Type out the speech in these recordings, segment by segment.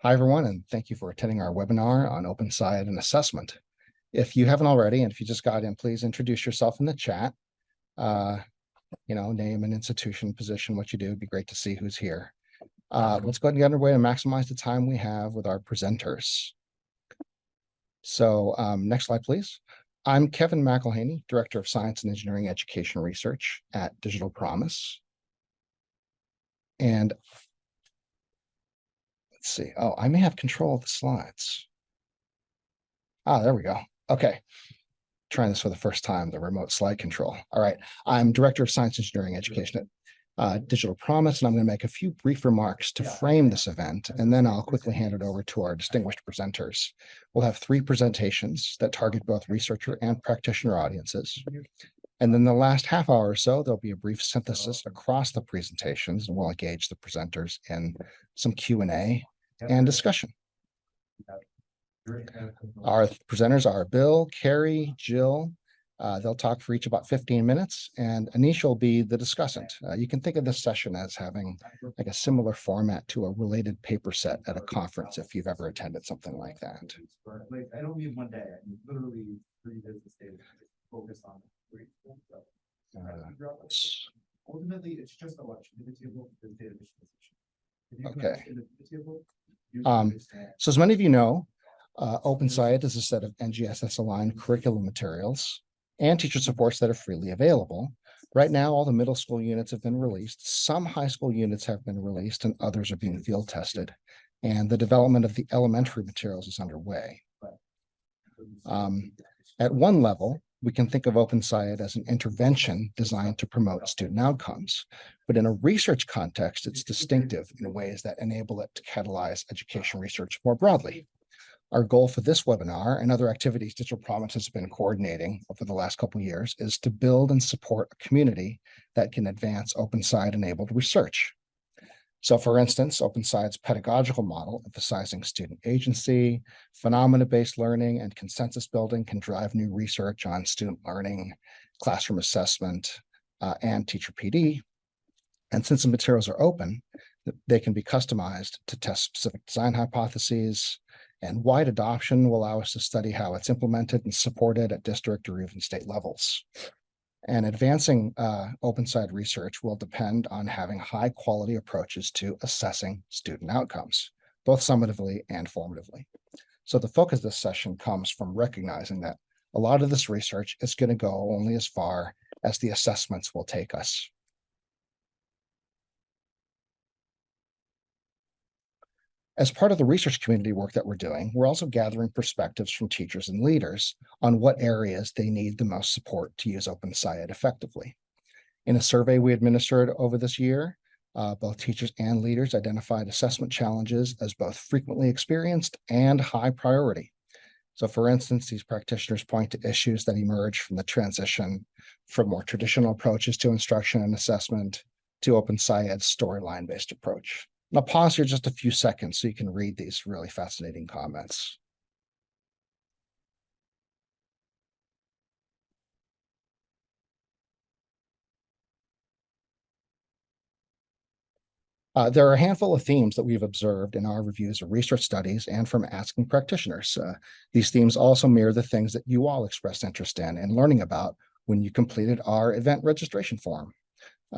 Hi, everyone, and thank you for attending our webinar on OpenSciEd and assessment. If you haven't already, and if you just got in, please introduce yourself in the chat. Name and institution, position, what you do. It'd be great to see who's here. Let's go ahead and get underway and maximize the time we have with our presenters. So next slide, please. I'm Kevin McElhaney, Director of Science and Engineering Education Research at Digital Promise. And let's see. Oh, I may have control of the slides. There we go. Okay. Trying this for the first time, the remote slide control. All right. I'm Director of Science Engineering Education at Digital Promise, and I'm going to make a few brief remarks to frame this event, and then I'll quickly hand it over to our distinguished presenters. We'll have 3 presentations that target both researcher and practitioner audiences. And then the last half hour or so, there'll be a brief synthesis across the presentations, and we'll engage the presenters in some Q&A and discussion. Our presenters are Bill, Carrie, Jill. They'll talk for each about 15 minutes, and Anish will be the discussant. You can think of this session as having like a similar format to a related paper set at a conference if you've ever attended something like that. I don't mean one day, I mean literally 3 business days focus on ultimately it's just a lunch. Okay. So as many of you know, OpenSciEd is a set of NGSS-aligned curriculum materials and teacher supports that are freely available. Right now, all the middle school units have been released. Some high school units have been released, and others are being field tested. And the development of the elementary materials is underway. At one level, we can think of OpenSciEd as an intervention designed to promote student outcomes. But in a research context, it's distinctive in ways that enable it to catalyze education research more broadly. Our goal for this webinar and other activities Digital Promise has been coordinating over the last couple of years is to build and support a community that can advance OpenSciEd-enabled research. So for instance, OpenSciEd's pedagogical model, emphasizing student agency, phenomena-based learning, and consensus building can drive new research on student learning, classroom assessment, and teacher PD. And since the materials are open, they can be customized to test specific design hypotheses, and wide adoption will allow us to study how it's implemented and supported at district or even state levels. And advancing OpenSciEd research will depend on having high quality approaches to assessing student outcomes, both summatively and formatively. So the focus of this session comes from recognizing that a lot of this research is going to go only as far as the assessments will take us. As part of the research community work that we're doing, we're also gathering perspectives from teachers and leaders on what areas they need the most support to use OpenSciEd effectively. In a survey we administered over this year, both teachers and leaders identified assessment challenges as both frequently experienced and high priority. So for instance, these practitioners point to issues that emerge from the transition from more traditional approaches to instruction and assessment to OpenSciEd's storyline-based approach. I'll pause here just a few seconds so you can read these really fascinating comments. There are a handful of themes that we've observed in our reviews of research studies and from asking practitioners. These themes also mirror the things that you all expressed interest in learning about when you completed our event registration form.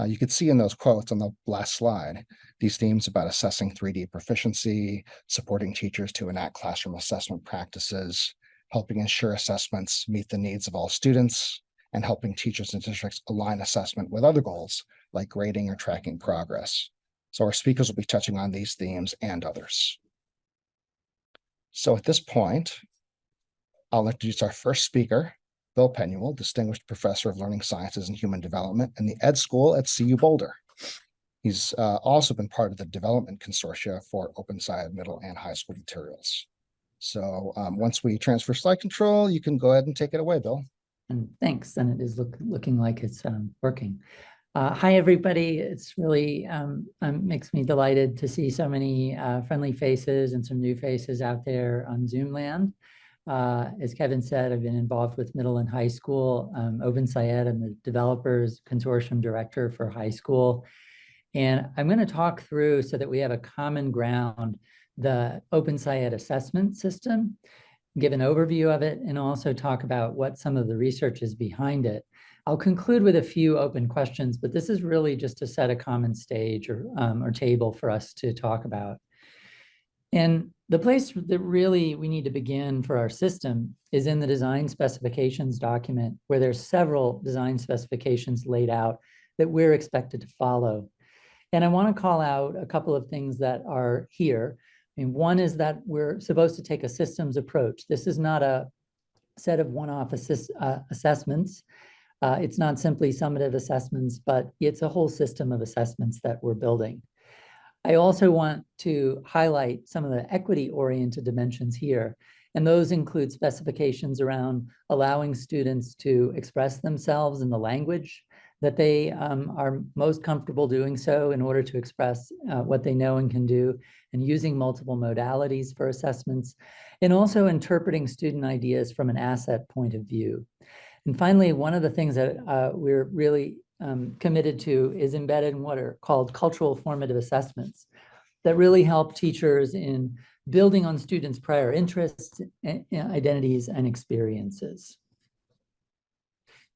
You could see in those quotes on the last slide, these themes about assessing 3D proficiency, supporting teachers to enact classroom assessment practices, helping ensure assessments meet the needs of all students, and helping teachers and districts align assessment with other goals like grading or tracking progress. So our speakers will be touching on these themes and others. So at this point, I'll introduce our first speaker, Bill Penuel, Distinguished Professor of Learning Sciences and Human Development in the Ed School at CU Boulder. He's also been part of the development consortia for OpenSciEd middle and high school materials. So once we transfer slide control, you can go ahead and take it away, Bill. And thanks, and it is looking like it's working. Hi, everybody. It's really makes me delighted to see so many friendly faces and some new faces out there on Zoom land. As Kevin said, I've been involved with middle and high school. OpenSciEd, I'm the developers consortium director for high school. And I'm going to talk through so that we have a common ground the OpenSciEd assessment system, give an overview of it, and also talk about what some of the research is behind it. I'll conclude with a few open questions, but this is really just to set a common stage or table for us to talk about. And the place that really we need to begin for our system is in the design specifications document, where there's several design specifications laid out that we're expected to follow. And I want to call out a couple of things that are here. I mean, one is that we're supposed to take a systems approach. This is not a set of one-off assessments. It's not simply summative assessments, but it's a whole system of assessments that we're building. I also want to highlight some of the equity-oriented dimensions here, and those include specifications around allowing students to express themselves in the language that they are most comfortable doing so in order to express what they know and can do, and using multiple modalities for assessments, and also interpreting student ideas from an asset point of view. And finally, one of the things that we're really committed to is embedded in what are called cultural formative assessments that really help teachers in building on students' prior interests, identities, and experiences.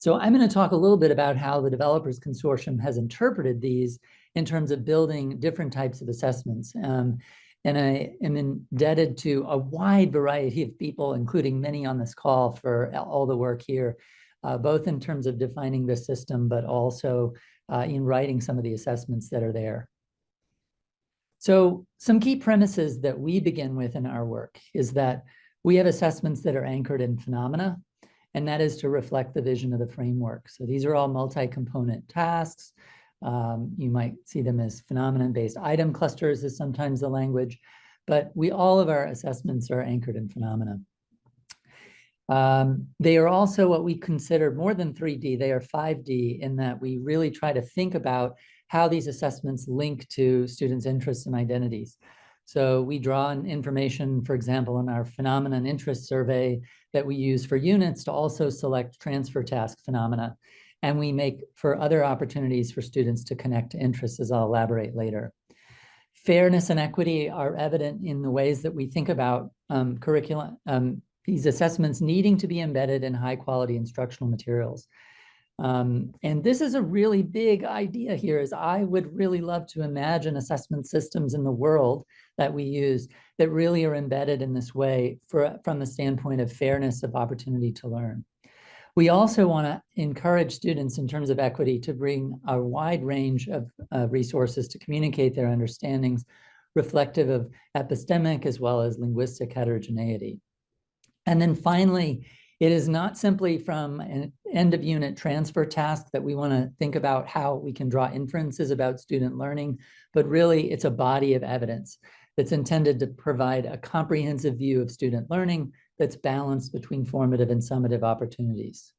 So I'm going to talk a little bit about how the Developers Consortium has interpreted these in terms of building different types of assessments. And I am indebted to a wide variety of people, including many on this call, for all the work here, both in terms of defining the system, but also in writing some of the assessments that are there. So some key premises that we begin with in our work is that we have assessments that are anchored in phenomena, and that is to reflect the vision of the framework. So these are all multi-component tasks. You might see them as phenomenon-based item clusters is sometimes the language, but all of our assessments are anchored in phenomena. They are also what we consider more than 3D, they are 5D, in that we really try to think about how these assessments link to students' interests and identities. So we draw on information, for example, in our phenomena and interest survey that we use for units to also select transfer task phenomena. And we make for other opportunities for students to connect to interests, as I'll elaborate later. Fairness and equity are evident in the ways that we think about curriculum, these assessments needing to be embedded in high quality instructional materials. And this is a really big idea here, is I would really love to imagine assessment systems in the world that we use that really are embedded in this way from the standpoint of fairness of opportunity to learn. We also want to encourage students in terms of equity to bring a wide range of resources to communicate their understandings reflective of epistemic as well as linguistic heterogeneity. And then finally, it is not simply from an end of unit transfer task that we want to think about how we can draw inferences about student learning, but really it's a body of evidence that's intended to provide a comprehensive view of student learning that's balanced between formative and summative opportunities.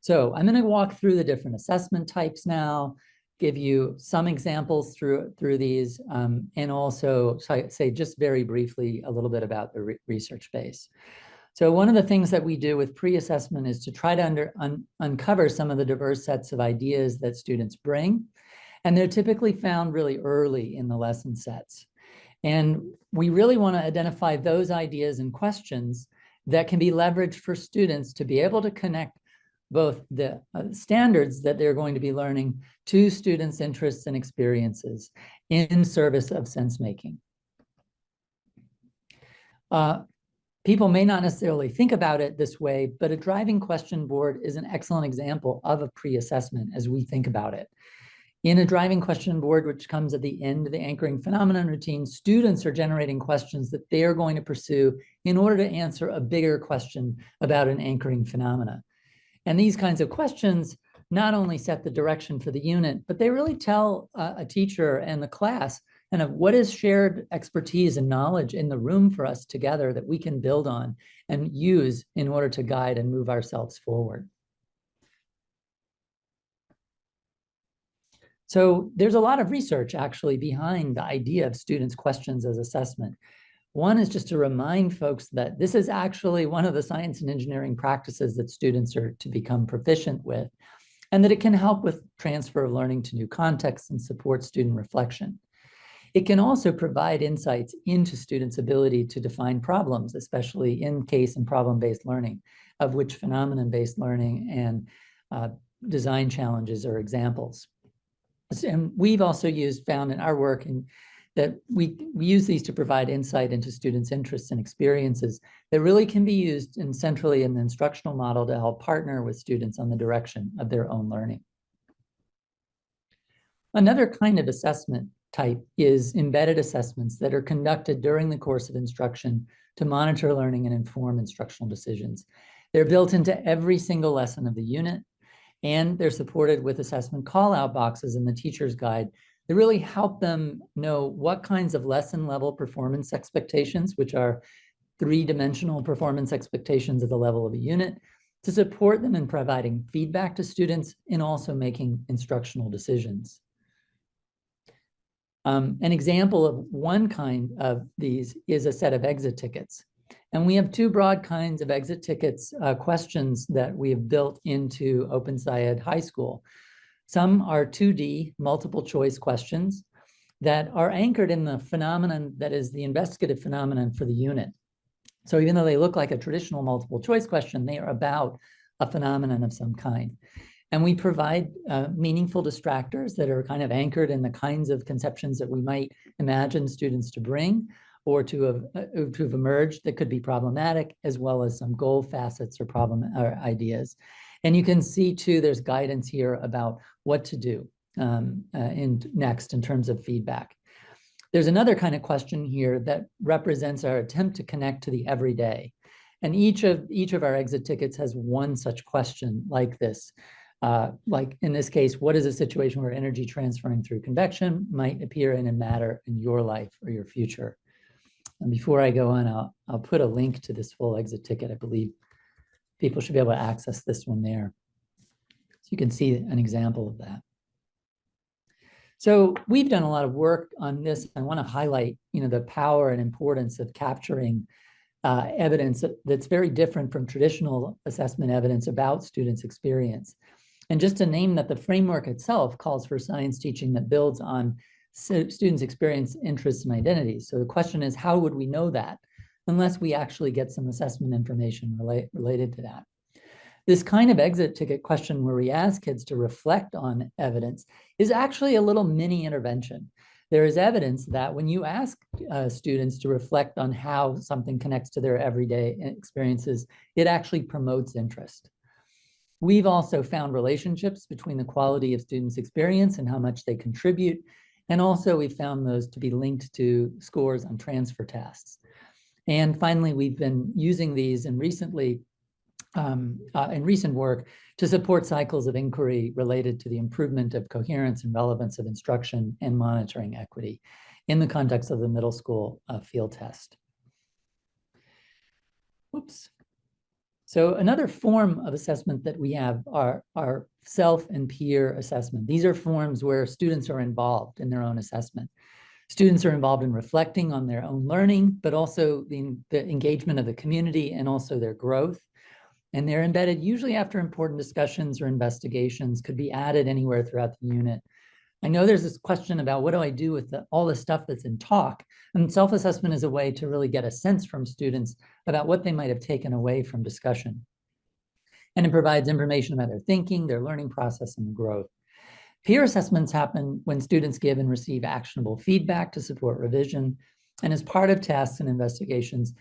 So I'm going to walk through the different assessment types now, give you some examples through these, and also say just very briefly a little bit about the research base. So one of the things that we do with pre-assessment is to try to uncover some of the diverse sets of ideas that students bring. And they're typically found really early in the lesson sets. And we really want to identify those ideas and questions that can be leveraged for students to be able to connect both the standards that they're going to be learning to students' interests and experiences in service of sense-making. People may not necessarily think about it this way, but a driving question board is an excellent example of a pre-assessment as we think about it. In a driving question board, which comes at the end of the anchoring phenomenon routine, students are generating questions that they are going to pursue in order to answer a bigger question about an anchoring phenomena. And these kinds of questions not only set the direction for the unit, but they really tell a teacher and the class kind of what is shared expertise and knowledge in the room for us together that we can build on and use in order to guide and move ourselves forward. So there's a lot of research actually behind the idea of students' questions as assessment. One is just to remind folks that this is actually one of the science and engineering practices that students are to become proficient with, and that it can help with transfer of learning to new contexts and support student reflection. It can also provide insights into students' ability to define problems, especially in case and problem-based learning, of which phenomenon-based learning and design challenges are examples. And we've also found in our work that we use these to provide insight into students' interests and experiences that really can be used centrally in the instructional model to help partner with students on the direction of their own learning. Another kind of assessment type is embedded assessments that are conducted during the course of instruction to monitor learning and inform instructional decisions. They're built into every single lesson of the unit, and they're supported with assessment call-out boxes in the teacher's guide that really help them know what kinds of lesson level performance expectations, which are three-dimensional performance expectations at the level of a unit, to support them in providing feedback to students and also making instructional decisions. An example of one kind of these is a set of exit tickets. And we have two broad kinds of exit tickets questions that we have built into OpenSciEd High School. Some are 2D multiple choice questions that are anchored in the phenomenon that is the investigative phenomenon for the unit. So even though they look like a traditional multiple choice question, they are about a phenomenon of some kind. And we provide meaningful distractors that are kind of anchored in the kinds of conceptions that we might imagine students to bring or to have emerged that could be problematic, as well as some goal facets or ideas. And you can see too, there's guidance here about what to do next in terms of feedback. There's another kind of question here that represents our attempt to connect to the everyday. And each of our exit tickets has one such question like this. Like in this case, what is a situation where energy transferring through convection might appear in a matter in your life or your future? And before I go on, I'll put a link to this full exit ticket. I believe people should be able to access this one there. So you can see an example of that. So we've done a lot of work on this. I want to highlight, the power and importance of capturing evidence that's very different from traditional assessment evidence about students' experience. And just to name that the framework itself calls for science teaching that builds on students' experience, interests, and identities. So the question is, how would we know that unless we actually get some assessment information related to that? This kind of exit ticket question where we ask kids to reflect on evidence is actually a little mini intervention. There is evidence that when you ask students to reflect on how something connects to their everyday experiences, it actually promotes interest. We've also found relationships between the quality of students' experience and how much they contribute. And also we found those to be linked to scores on transfer tests. And finally, we've been using these in recent work to support cycles of inquiry related to the improvement of coherence and relevance of instruction and monitoring equity in the context of the middle school field test. Oops. So another form of assessment that we have are self and peer assessment. These are forms where students are involved in their own assessment. Students are involved in reflecting on their own learning, but also the engagement of the community and also their growth. And they're embedded usually after important discussions or investigations, could be added anywhere throughout the unit. I know there's this question about what do I do with all the stuff that's in talk? And self-assessment is a way to really get a sense from students about what they might have taken away from discussion. And it provides information about their thinking, their learning process, and growth. Peer assessments happen when students give and receive actionable feedback to support revision. And as part of tasks and investigations,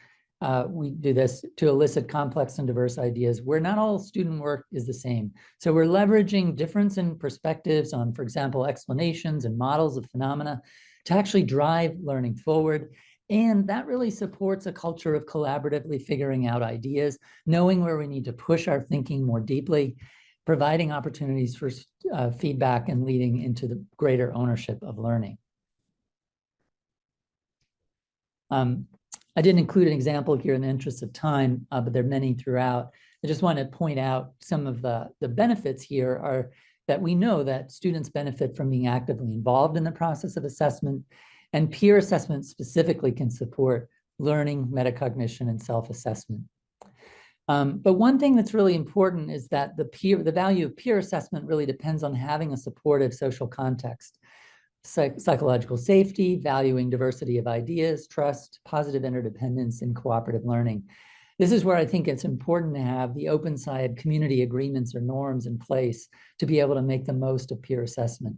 we do this to elicit complex and diverse ideas where not all student work is the same. So we're leveraging difference in perspectives on, for example, explanations and models of phenomena to actually drive learning forward. And that really supports a culture of collaboratively figuring out ideas, knowing where we need to push our thinking more deeply, providing opportunities for feedback and leading into the greater ownership of learning. I didn't include an example here in the interest of time, but there are many throughout. I just want to point out some of the benefits here are that we know that students benefit from being actively involved in the process of assessment, and peer assessment specifically can support learning, metacognition, and self-assessment. But one thing that's really important is that the value of peer assessment really depends on having a supportive social context. psychological safety, valuing diversity of ideas, trust, positive interdependence, and cooperative learning. This is where I think it's important to have the OpenSciEd community agreements or norms in place to be able to make the most of peer assessment.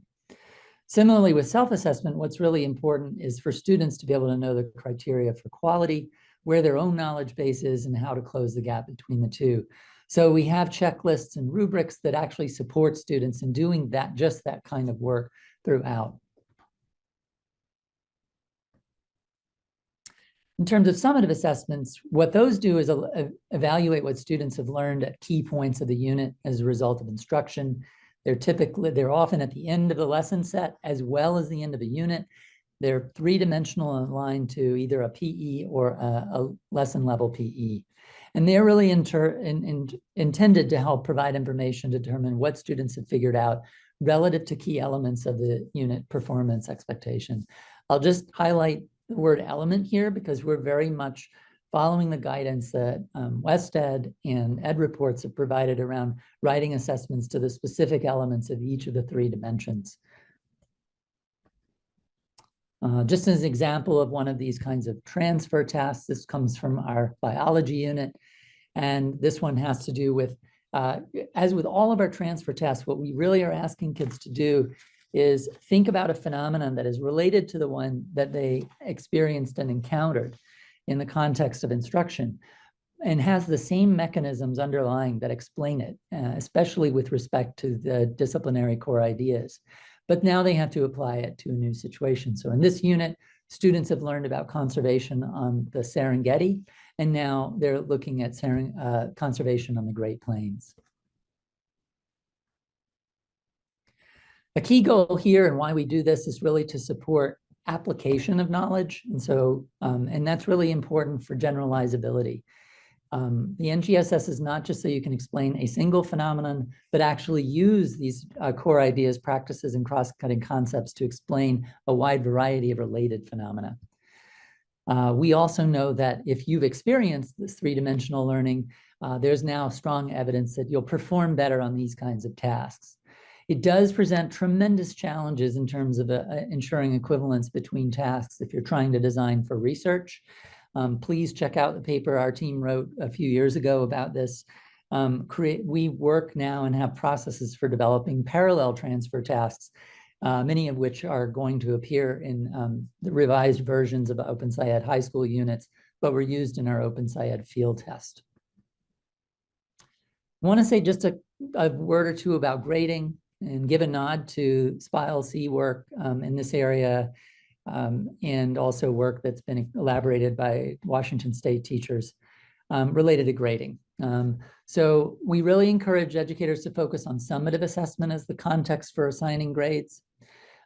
Similarly, with self-assessment, what's really important is for students to be able to know the criteria for quality, where their own knowledge base is, and how to close the gap between the two. So we have checklists and rubrics that actually support students in doing that, just that kind of work throughout. In terms of summative assessments, what those do is evaluate what students have learned at key points of the unit as a result of instruction. They're often at the end of the lesson set as well as the end of a unit. They're three-dimensional and aligned to either a PE or a lesson level PE. And they're really intended to help provide information to determine what students have figured out relative to key elements of the unit performance expectation. I'll just highlight the word element here because we're very much following the guidance that WestEd and Ed Reports have provided around writing assessments to the specific elements of each of the three dimensions. Just as an example of one of these kinds of transfer tasks, this comes from our biology unit. And this one has to do with, as with all of our transfer tasks, what we really are asking kids to do is think about a phenomenon that is related to the one that they experienced and encountered in the context of instruction and has the same mechanisms underlying that explain it, especially with respect to the disciplinary core ideas. But now they have to apply it to a new situation. So in this unit, students have learned about conservation on the Serengeti, and now they're looking at conservation on the Great Plains. A key goal here and why we do this is really to support application of knowledge. And so, and that's really important for generalizability. The NGSS is not just so you can explain a single phenomenon, but actually use these core ideas, practices, and cross-cutting concepts to explain a wide variety of related phenomena. We also know that if you've experienced this three-dimensional learning, there's now strong evidence that you'll perform better on these kinds of tasks. It does present tremendous challenges in terms of ensuring equivalence between tasks if you're trying to design for research. Please check out the paper our team wrote a few years ago about this. We work now and have processes for developing parallel transfer tasks, many of which are going to appear in the revised versions of OpenSciEd high school units, but were used in our OpenSciEd field test. I want to say just a word or two about grading and give a nod to SPILC work in this area and also work that's been elaborated by Washington State teachers related to grading. So we really encourage educators to focus on summative assessment as the context for assigning grades.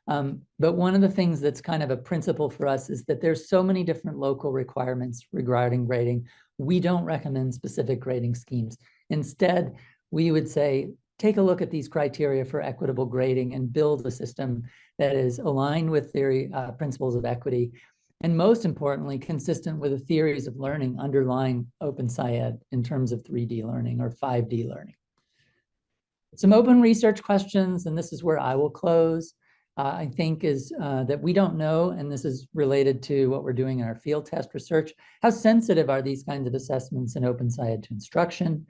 But one of the things that's kind of a principle for us is that there's so many different local requirements regarding grading. We don't recommend specific grading schemes. Instead, we would say, take a look at these criteria for equitable grading and build a system that is aligned with theory principles of equity, and most importantly, consistent with the theories of learning underlying OpenSciEd in terms of 3D learning or 5D learning. Some open research questions, and this is where I will close, I think is that we don't know, and this is related to what we're doing in our field test research, how sensitive are these kinds of assessments in OpenSciEd to instruction?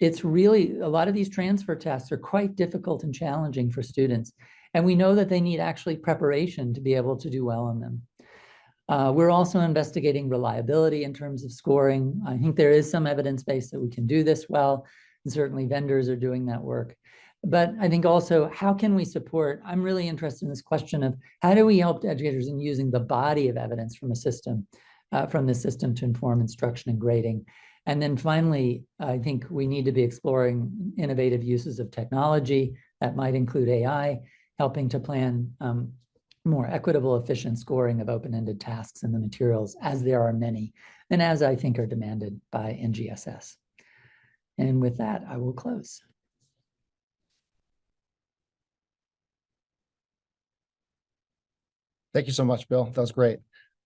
It's really, a lot of these transfer tests are quite difficult and challenging for students. And we know that they need actually preparation to be able to do well on them. We're also investigating reliability in terms of scoring. I think there is some evidence base that we can do this well, and certainly vendors are doing that work. But I think also, how can we support, I'm really interested in this question of how do we help educators in using the body of evidence from a system, from the system to inform instruction and grading. And then finally, I think we need to be exploring innovative uses of technology that might include AI, helping to plan more equitable, efficient scoring of open-ended tasks in the materials, as there are many, and as I think are demanded by NGSS. And with that, I will close. Thank you so much, Bill. That was great.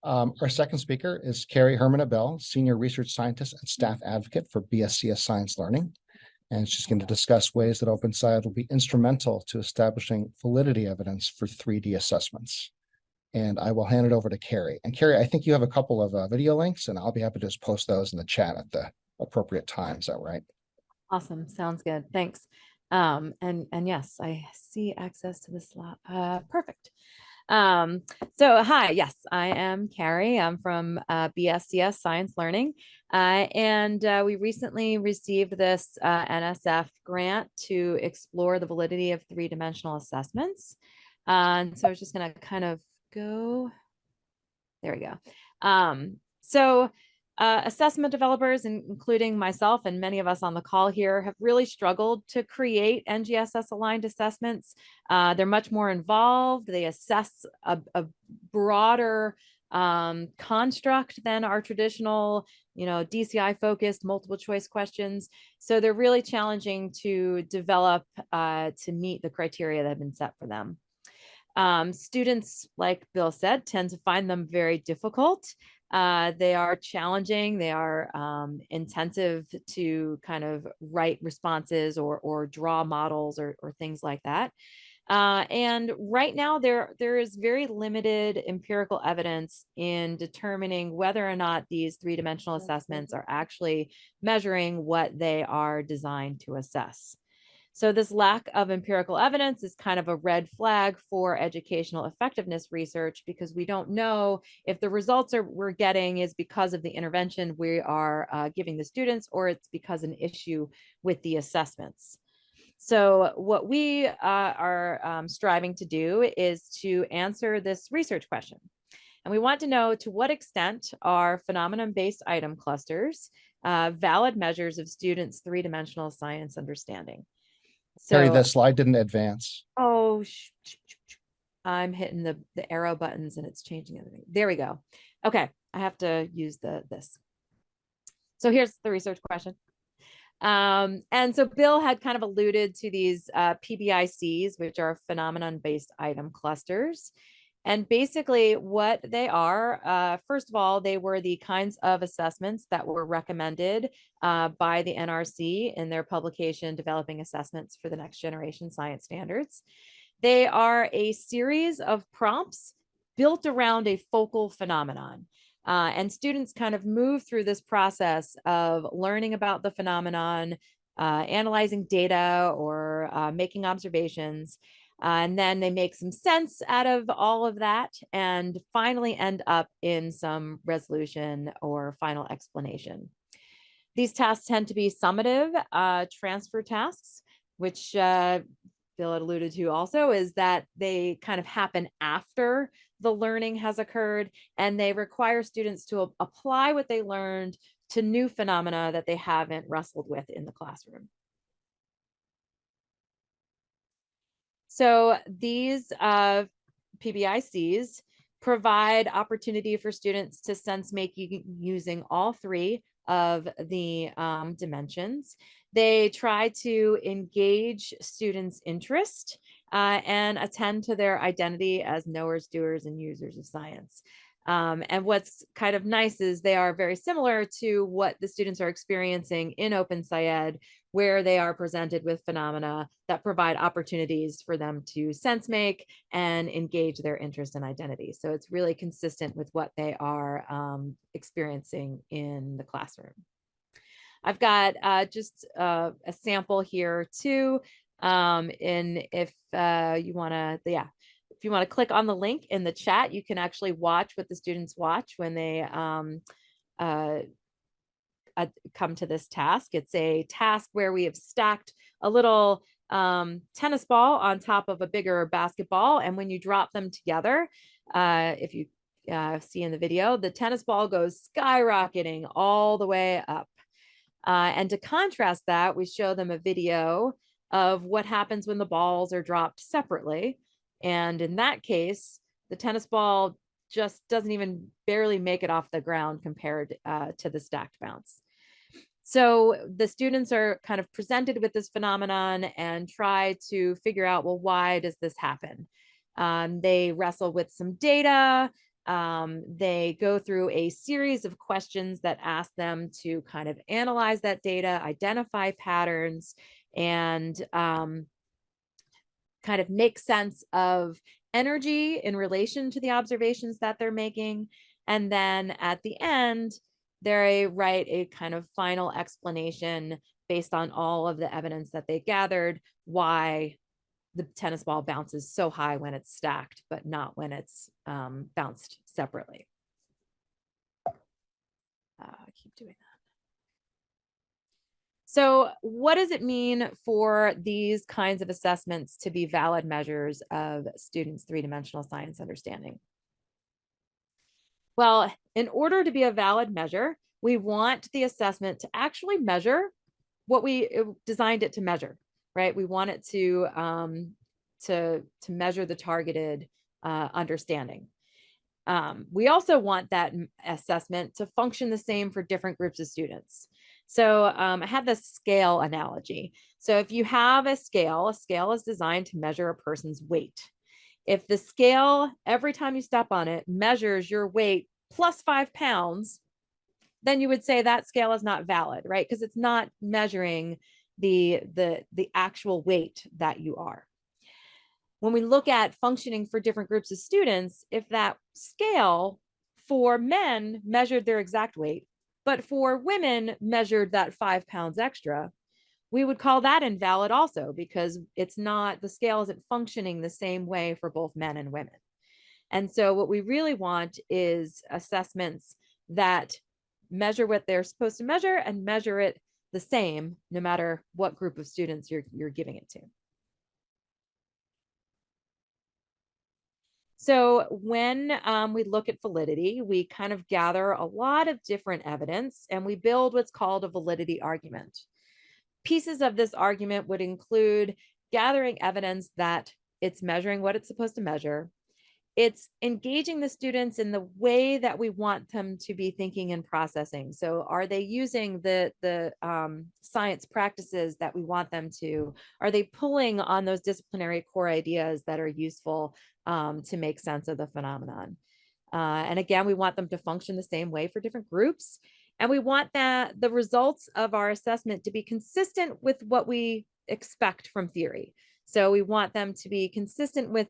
Our second speaker is Carrie Herman-Abel, Senior Research Scientist and Staff Advocate for BSCS Science Learning. And she's going to discuss ways that OpenSciEd will be instrumental to establishing validity evidence for 3D assessments. And I will hand it over to Carrie. And Carrie, I think you have a couple of video links, and I'll be happy to just post those in the chat at the appropriate time. Is that right? Awesome. Sounds good. Thanks. And yes, I see access to the slot. Perfect. So hi, yes, I am Carrie. I'm from BSCS Science Learning. And we recently received this NSF grant to explore the validity of three-dimensional assessments. And so I was just going to kind of go, there we go. Assessment developers, including myself and many of us on the call here, have really struggled to create NGSS aligned assessments. They're much more involved. They assess a broader construct than our traditional, DCI focused multiple choice questions. So they're really challenging to develop to meet the criteria that have been set for them. Students, like Bill said, tend to find them very difficult. They are challenging. They are intensive to kind of write responses or draw models or things like that. And right now there is very limited empirical evidence in determining whether or not these three-dimensional assessments are actually measuring what they are designed to assess. So this lack of empirical evidence is kind of a red flag for educational effectiveness research, because we don't know if the results we're getting is because of the intervention we are giving the students, or it's because of an issue with the assessments. So what we are striving to do is to answer this research question. And we want to know, to what extent are phenomenon-based item clusters valid measures of students' three-dimensional science understanding? Carrie, the slide didn't advance. Oh, I'm hitting the arrow buttons and it's changing everything. There we go. Okay, I have to use this. So here's the research question. And so Bill had kind of alluded to these PBICs, which are phenomenon-based item clusters. And basically what they are, first of all, they were the kinds of assessments that were recommended by the NRC in their publication, Developing Assessments for the Next Generation Science Standards. They are a series of prompts built around a focal phenomenon. And students kind of move through this process of learning about the phenomenon, analyzing data, or making observations. And then they make some sense out of all of that and finally end up in some resolution or final explanation. These tasks tend to be summative transfer tasks, which Bill had alluded to also, is that they kind of happen after the learning has occurred, and they require students to apply what they learned to new phenomena that they haven't wrestled with in the classroom. So these PBICs provide opportunity for students to sense making using all three of the dimensions. They try to engage students' interest and attend to their identity as knowers, doers, and users of science. And what's kind of nice is they are very similar to what the students are experiencing in OpenSciEd, where they are presented with phenomena that provide opportunities for them to sense make and engage their interest and identity. So it's really consistent with what they are experiencing in the classroom. I've got just a sample here too. If you want to, if you want to click on the link in the chat, you can actually watch what the students watch when they come to this task. It's a task where we have stacked a little tennis ball on top of a bigger basketball. And when you drop them together, if you see in the video, the tennis ball goes skyrocketing all the way up. And to contrast that, we show them a video of what happens when the balls are dropped separately. And in that case, the tennis ball just doesn't even barely make it off the ground compared to the stacked bounce. So the students are kind of presented with this phenomenon and try to figure out, well, why does this happen? They wrestle with some data. They go through a series of questions that ask them to kind of analyze that data, identify patterns, and kind of make sense of energy in relation to the observations that they're making. And then at the end, they write a kind of final explanation based on all of the evidence that they gathered, why the tennis ball bounces so high when it's stacked, but not when it's bounced separately. I keep doing that. So what does it mean for these kinds of assessments to be valid measures of students' three-dimensional science understanding? Well, in order to be a valid measure, we want the assessment to actually measure what we designed it to measure, right? We want it to measure the targeted understanding. We also want that assessment to function the same for different groups of students. So I have this scale analogy. So if you have a scale is designed to measure a person's weight. If the scale, every time you step on it, measures your weight plus 5 pounds, then you would say that scale is not valid, right? Because it's not measuring the actual weight that you are. When we look at functioning for different groups of students, if that scale for men measured their exact weight, but for women measured that 5 pounds extra, we would call that invalid also, because it's not, the scale isn't functioning the same way for both men and women. And so what we really want is assessments that measure what they're supposed to measure and measure it the same, no matter what group of students you're giving it to. So when we look at validity, we kind of gather a lot of different evidence and we build what's called a validity argument. Pieces of this argument would include gathering evidence that it's measuring what it's supposed to measure. It's engaging the students in the way that we want them to be thinking and processing. So are they using the science practices that we want them to? Are they pulling on those disciplinary core ideas that are useful to make sense of the phenomenon? And again, we want them to function the same way for different groups. And we want that the results of our assessment to be consistent with what we expect from theory. So we want them to be consistent with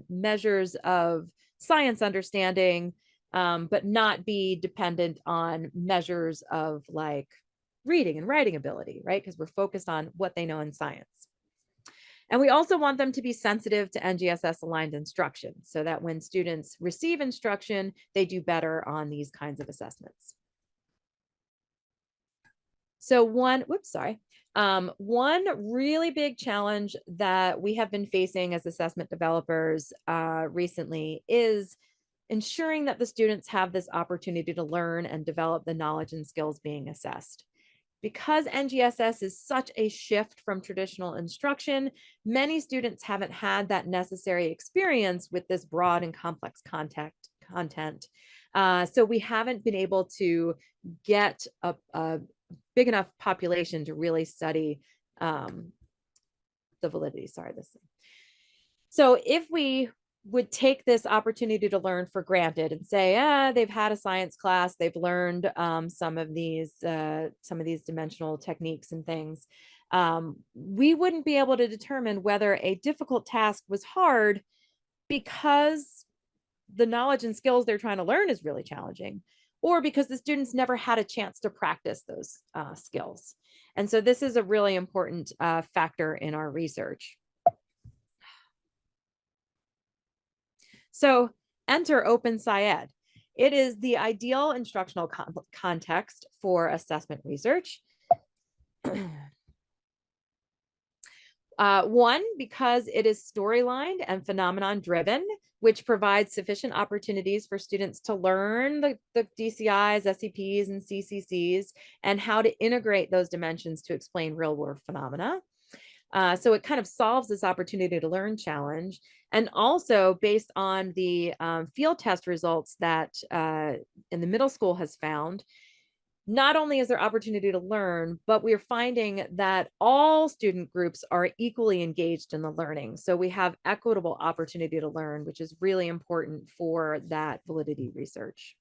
measures of science understanding, but not be dependent on measures of like reading and writing ability, right? Because we're focused on what they know in science. And we also want them to be sensitive to NGSS aligned instruction so that when students receive instruction, they do better on these kinds of assessments. So one really big challenge that we have been facing as assessment developers recently is ensuring that the students have this opportunity to learn and develop the knowledge and skills being assessed. Because NGSS is such a shift from traditional instruction, many students haven't had that necessary experience with this broad and complex content. So we haven't been able to get a big enough population to really study the validity. So if we would take this opportunity to learn for granted and say, they've had a science class, they've learned some of these dimensional techniques and things, we wouldn't be able to determine whether a difficult task was hard because the knowledge and skills they're trying to learn is really challenging, or because the students never had a chance to practice those skills. And so this is a really important factor in our research. So enter OpenSciEd. It is the ideal instructional context for assessment research. One, because it is storyline and phenomenon driven, which provides sufficient opportunities for students to learn the DCIs, SCPs, and CCCs, and how to integrate those dimensions to explain real world phenomena. So it kind of solves this opportunity to learn challenge. And also based on the field test results that in the middle school has found, not only is there opportunity to learn, but we're finding that all student groups are equally engaged in the learning. So we have equitable opportunity to learn, which is really important for that validity research.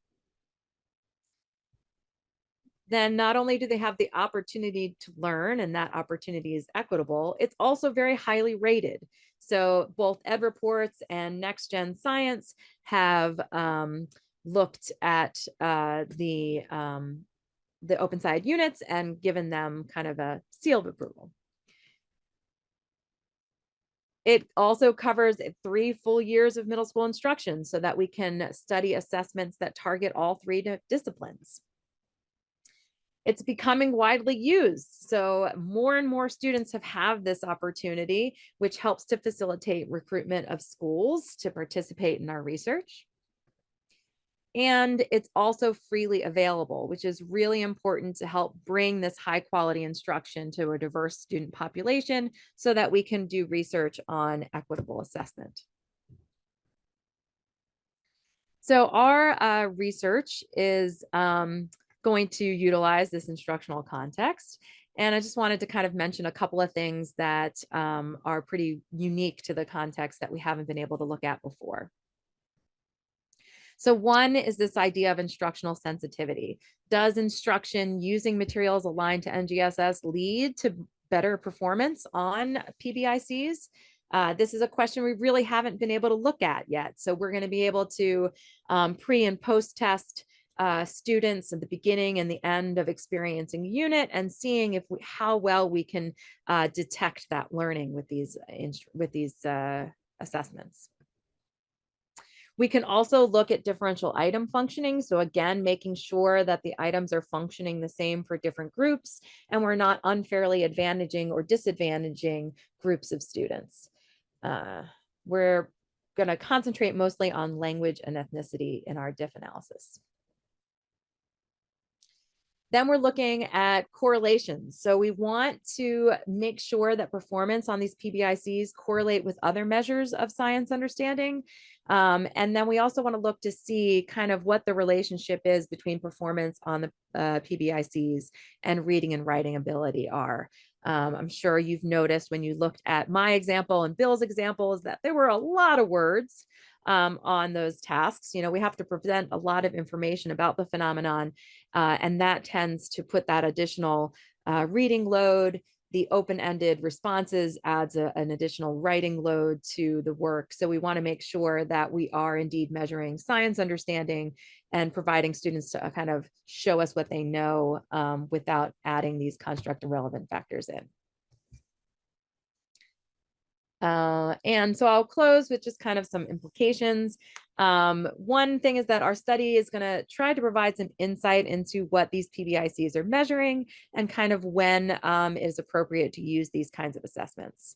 Then not only do they have the opportunity to learn, and that opportunity is equitable, it's also very highly rated. So both Ed Reports and Next Gen Science have looked at the OpenSciEd units and given them kind of a seal of approval. It also covers 3 full years of middle school instruction so that we can study assessments that target all 3 disciplines. It's becoming widely used. So more and more students have this opportunity, which helps to facilitate recruitment of schools to participate in our research. And it's also freely available, which is really important to help bring this high quality instruction to a diverse student population so that we can do research on equitable assessment. So our research is going to utilize this instructional context. And I just wanted to kind of mention a couple of things that are pretty unique to the context that we haven't been able to look at before. So one is this idea of instructional sensitivity. Does instruction using materials aligned to NGSS lead to better performance on PBICs? This is a question we really haven't been able to look at yet. So we're going to be able to pre and post test students at the beginning and the end of experiencing a unit and seeing how well we can detect that learning with these assessments. We can also look at differential item functioning. So again, making sure that the items are functioning the same for different groups and we're not unfairly advantaging or disadvantaging groups of students. We're going to concentrate mostly on language and ethnicity in our diff analysis. Then we're looking at correlations. So we want to make sure that performance on these PBICs correlate with other measures of science understanding. And then we also want to look to see kind of what the relationship is between performance on the PBICs and reading and writing ability are. I'm sure you've noticed when you looked at my example and Bill's examples that there were a lot of words on those tasks. You know, we have to present a lot of information about the phenomenon, and that tends to put that additional reading load. The open-ended responses adds an additional writing load to the work. So we want to make sure that we are indeed measuring science understanding and providing students to kind of show us what they know without adding these construct irrelevant factors in. And so I'll close with just kind of some implications. One thing is that our study is going to try to provide some insight into what these PBICs are measuring and kind of when it is appropriate to use these kinds of assessments.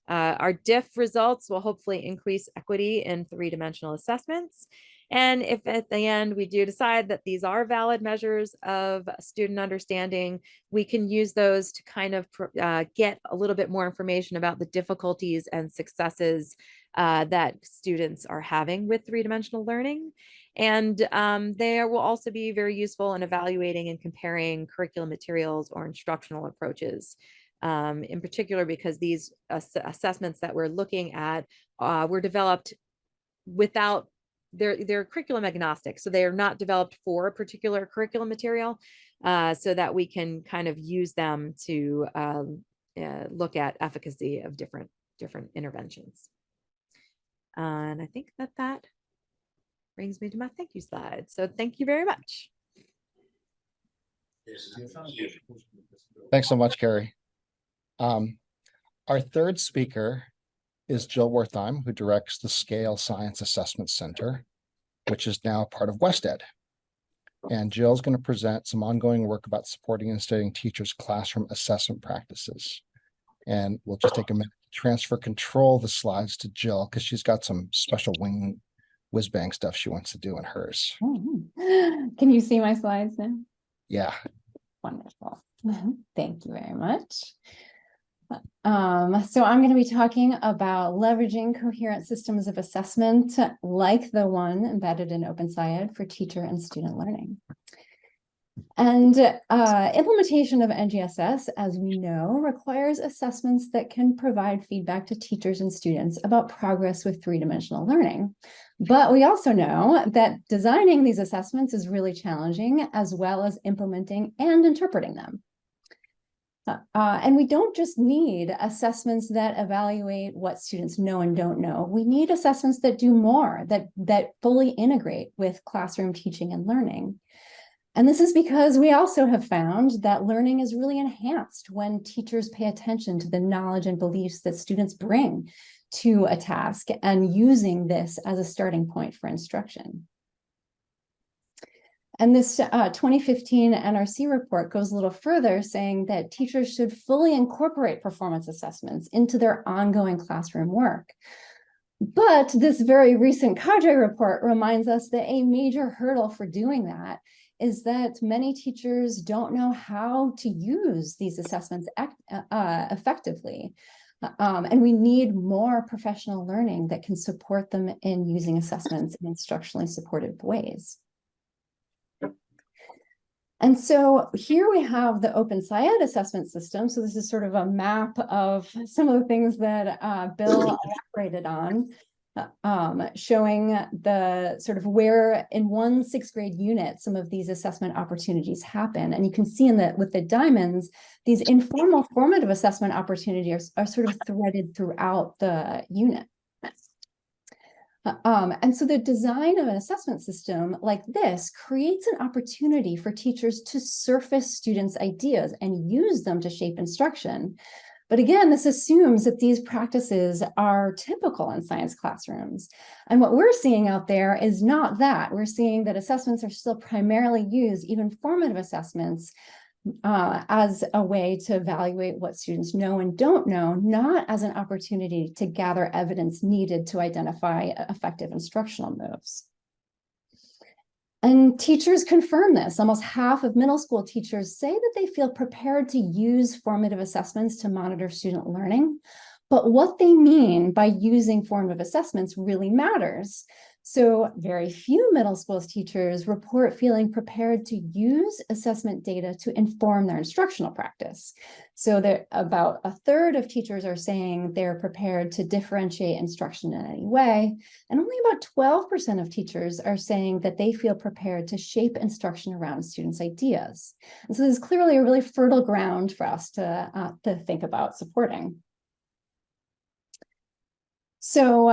Our diff results will hopefully increase equity in 3-dimensional assessments. And if at the end we do decide that these are valid measures of student understanding, we can use those to kind of get a little bit more information about the difficulties and successes that students are having with 3-dimensional learning. And they will also be very useful in evaluating and comparing curriculum materials or instructional approaches. In particular, because these assessments that we're looking at were developed without, they're curriculum agnostic. So they are not developed for a particular curriculum material so that we can kind of use them to look at efficacy of different interventions. And I think that brings me to my thank you slide. So thank you very much. Thanks so much, Carrie. Our third speaker is Jill Wertheim, who directs the Scale Science Assessment Center, which is now part of WestEd. And Jill's going to present some ongoing work about supporting and studying teachers' classroom assessment practices. And we'll just take a minute to transfer control of the slides to Jill because she's got some special whiz-bang stuff she wants to do in hers. Can you see my slides now? Yeah. Wonderful. Thank you very much. So I'm going to be talking about leveraging coherent systems of assessment like the one embedded in OpenSciEd for teacher and student learning. And implementation of NGSS, as we know, requires assessments that can provide feedback to teachers and students about progress with three-dimensional learning. But we also know that designing these assessments is really challenging, as well as implementing and interpreting them. And we don't just need assessments that evaluate what students know and don't know. We need assessments that do more, that fully integrate with classroom teaching and learning. And this is because we also have found that learning is really enhanced when teachers pay attention to the knowledge and beliefs that students bring to a task and using this as a starting point for instruction. And this 2015 NRC report goes a little further, saying that teachers should fully incorporate performance assessments into their ongoing classroom work. But this very recent cadre report reminds us that a major hurdle for doing that is that many teachers don't know how to use these assessments effectively. And we need more professional learning that can support them in using assessments in instructionally supportive ways. And so here we have the OpenSciEd assessment system. So this is sort of a map of some of the things that Bill elaborated on, showing the sort of where in one sixth grade unit some of these assessment opportunities happen. And you can see in with the diamonds, these informal formative assessment opportunities are sort of threaded throughout the unit. And so the design of an assessment system like this creates an opportunity for teachers to surface students' ideas and use them to shape instruction. But again, this assumes that these practices are typical in science classrooms. And what we're seeing out there is not that. We're seeing that assessments are still primarily used, even formative assessments, as a way to evaluate what students know and don't know, not as an opportunity to gather evidence needed to identify effective instructional moves. And teachers confirm this. Almost half of middle school teachers say that they feel prepared to use formative assessments to monitor student learning, but what they mean by using formative assessments really matters. So very few middle school teachers report feeling prepared to use assessment data to inform their instructional practice. So that about a third of teachers are saying they're prepared to differentiate instruction in any way. And only about 12% of teachers are saying that they feel prepared to shape instruction around students' ideas. And so this is clearly a really fertile ground for us to think about supporting. So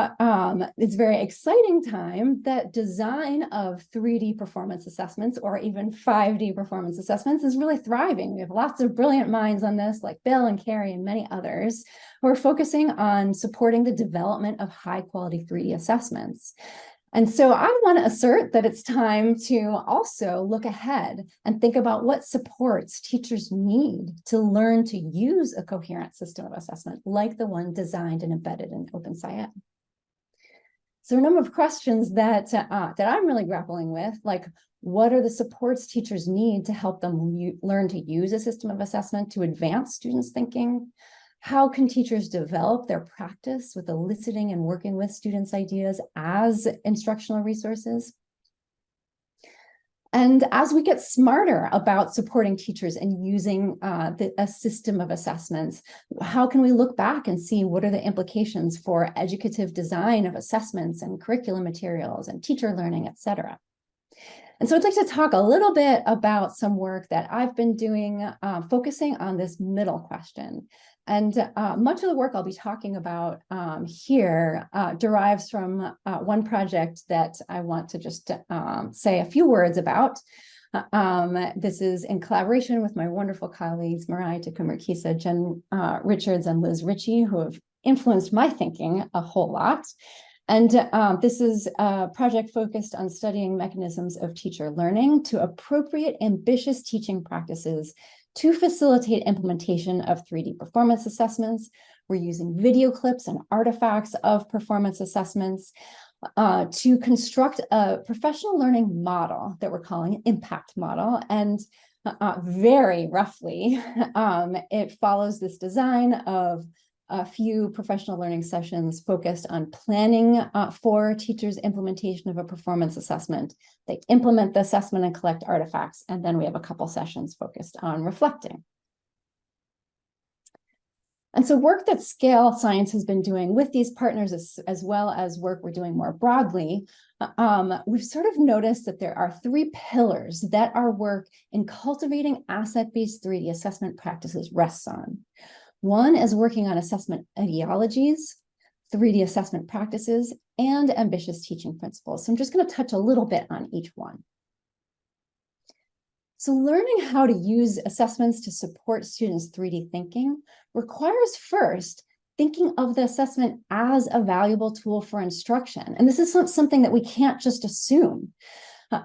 it's a very exciting time that design of 3D performance assessments or even 5D performance assessments is really thriving. We have lots of brilliant minds on this, like Bill and Carrie and many others, who are focusing on supporting the development of high quality 3D assessments. And so I want to assert that it's time to also look ahead and think about what supports teachers need to learn to use a coherent system of assessment like the one designed and embedded in OpenSciEd. So a number of questions that I'm really grappling with, like what are the supports teachers need to help them learn to use a system of assessment to advance students' thinking? How can teachers develop their practice with eliciting and working with students' ideas as instructional resources? And as we get smarter about supporting teachers and using a system of assessments, how can we look back and see what are the implications for educative design of assessments and curriculum materials and teacher learning, et cetera? And so I'd like to talk a little bit about some work that I've been doing focusing on this middle question. And much of the work I'll be talking about here derives from one project that I want to just say a few words about. This is in collaboration with my wonderful colleagues, Mariah Tecumurkisa, Jen Richards, and Liz Ritchie, who have influenced my thinking a whole lot. And this is a project focused on studying mechanisms of teacher learning to appropriate ambitious teaching practices to facilitate implementation of 3D performance assessments. We're using video clips and artifacts of performance assessments to construct a professional learning model that we're calling an impact model. And very roughly, it follows this design of a few professional learning sessions focused on planning for teachers' implementation of a performance assessment. They implement the assessment and collect artifacts, and then we have a couple sessions focused on reflecting. And so work that Scale Science has been doing with these partners, as well as work we're doing more broadly, we've sort of noticed that there are 3 pillars that our work in cultivating asset-based 3D assessment practices rests on. One is working on assessment ideologies, 3D assessment practices, and ambitious teaching principles. So I'm just going to touch a little bit on each one. So learning how to use assessments to support students' 3D thinking requires first thinking of the assessment as a valuable tool for instruction. And this is something that we can't just assume.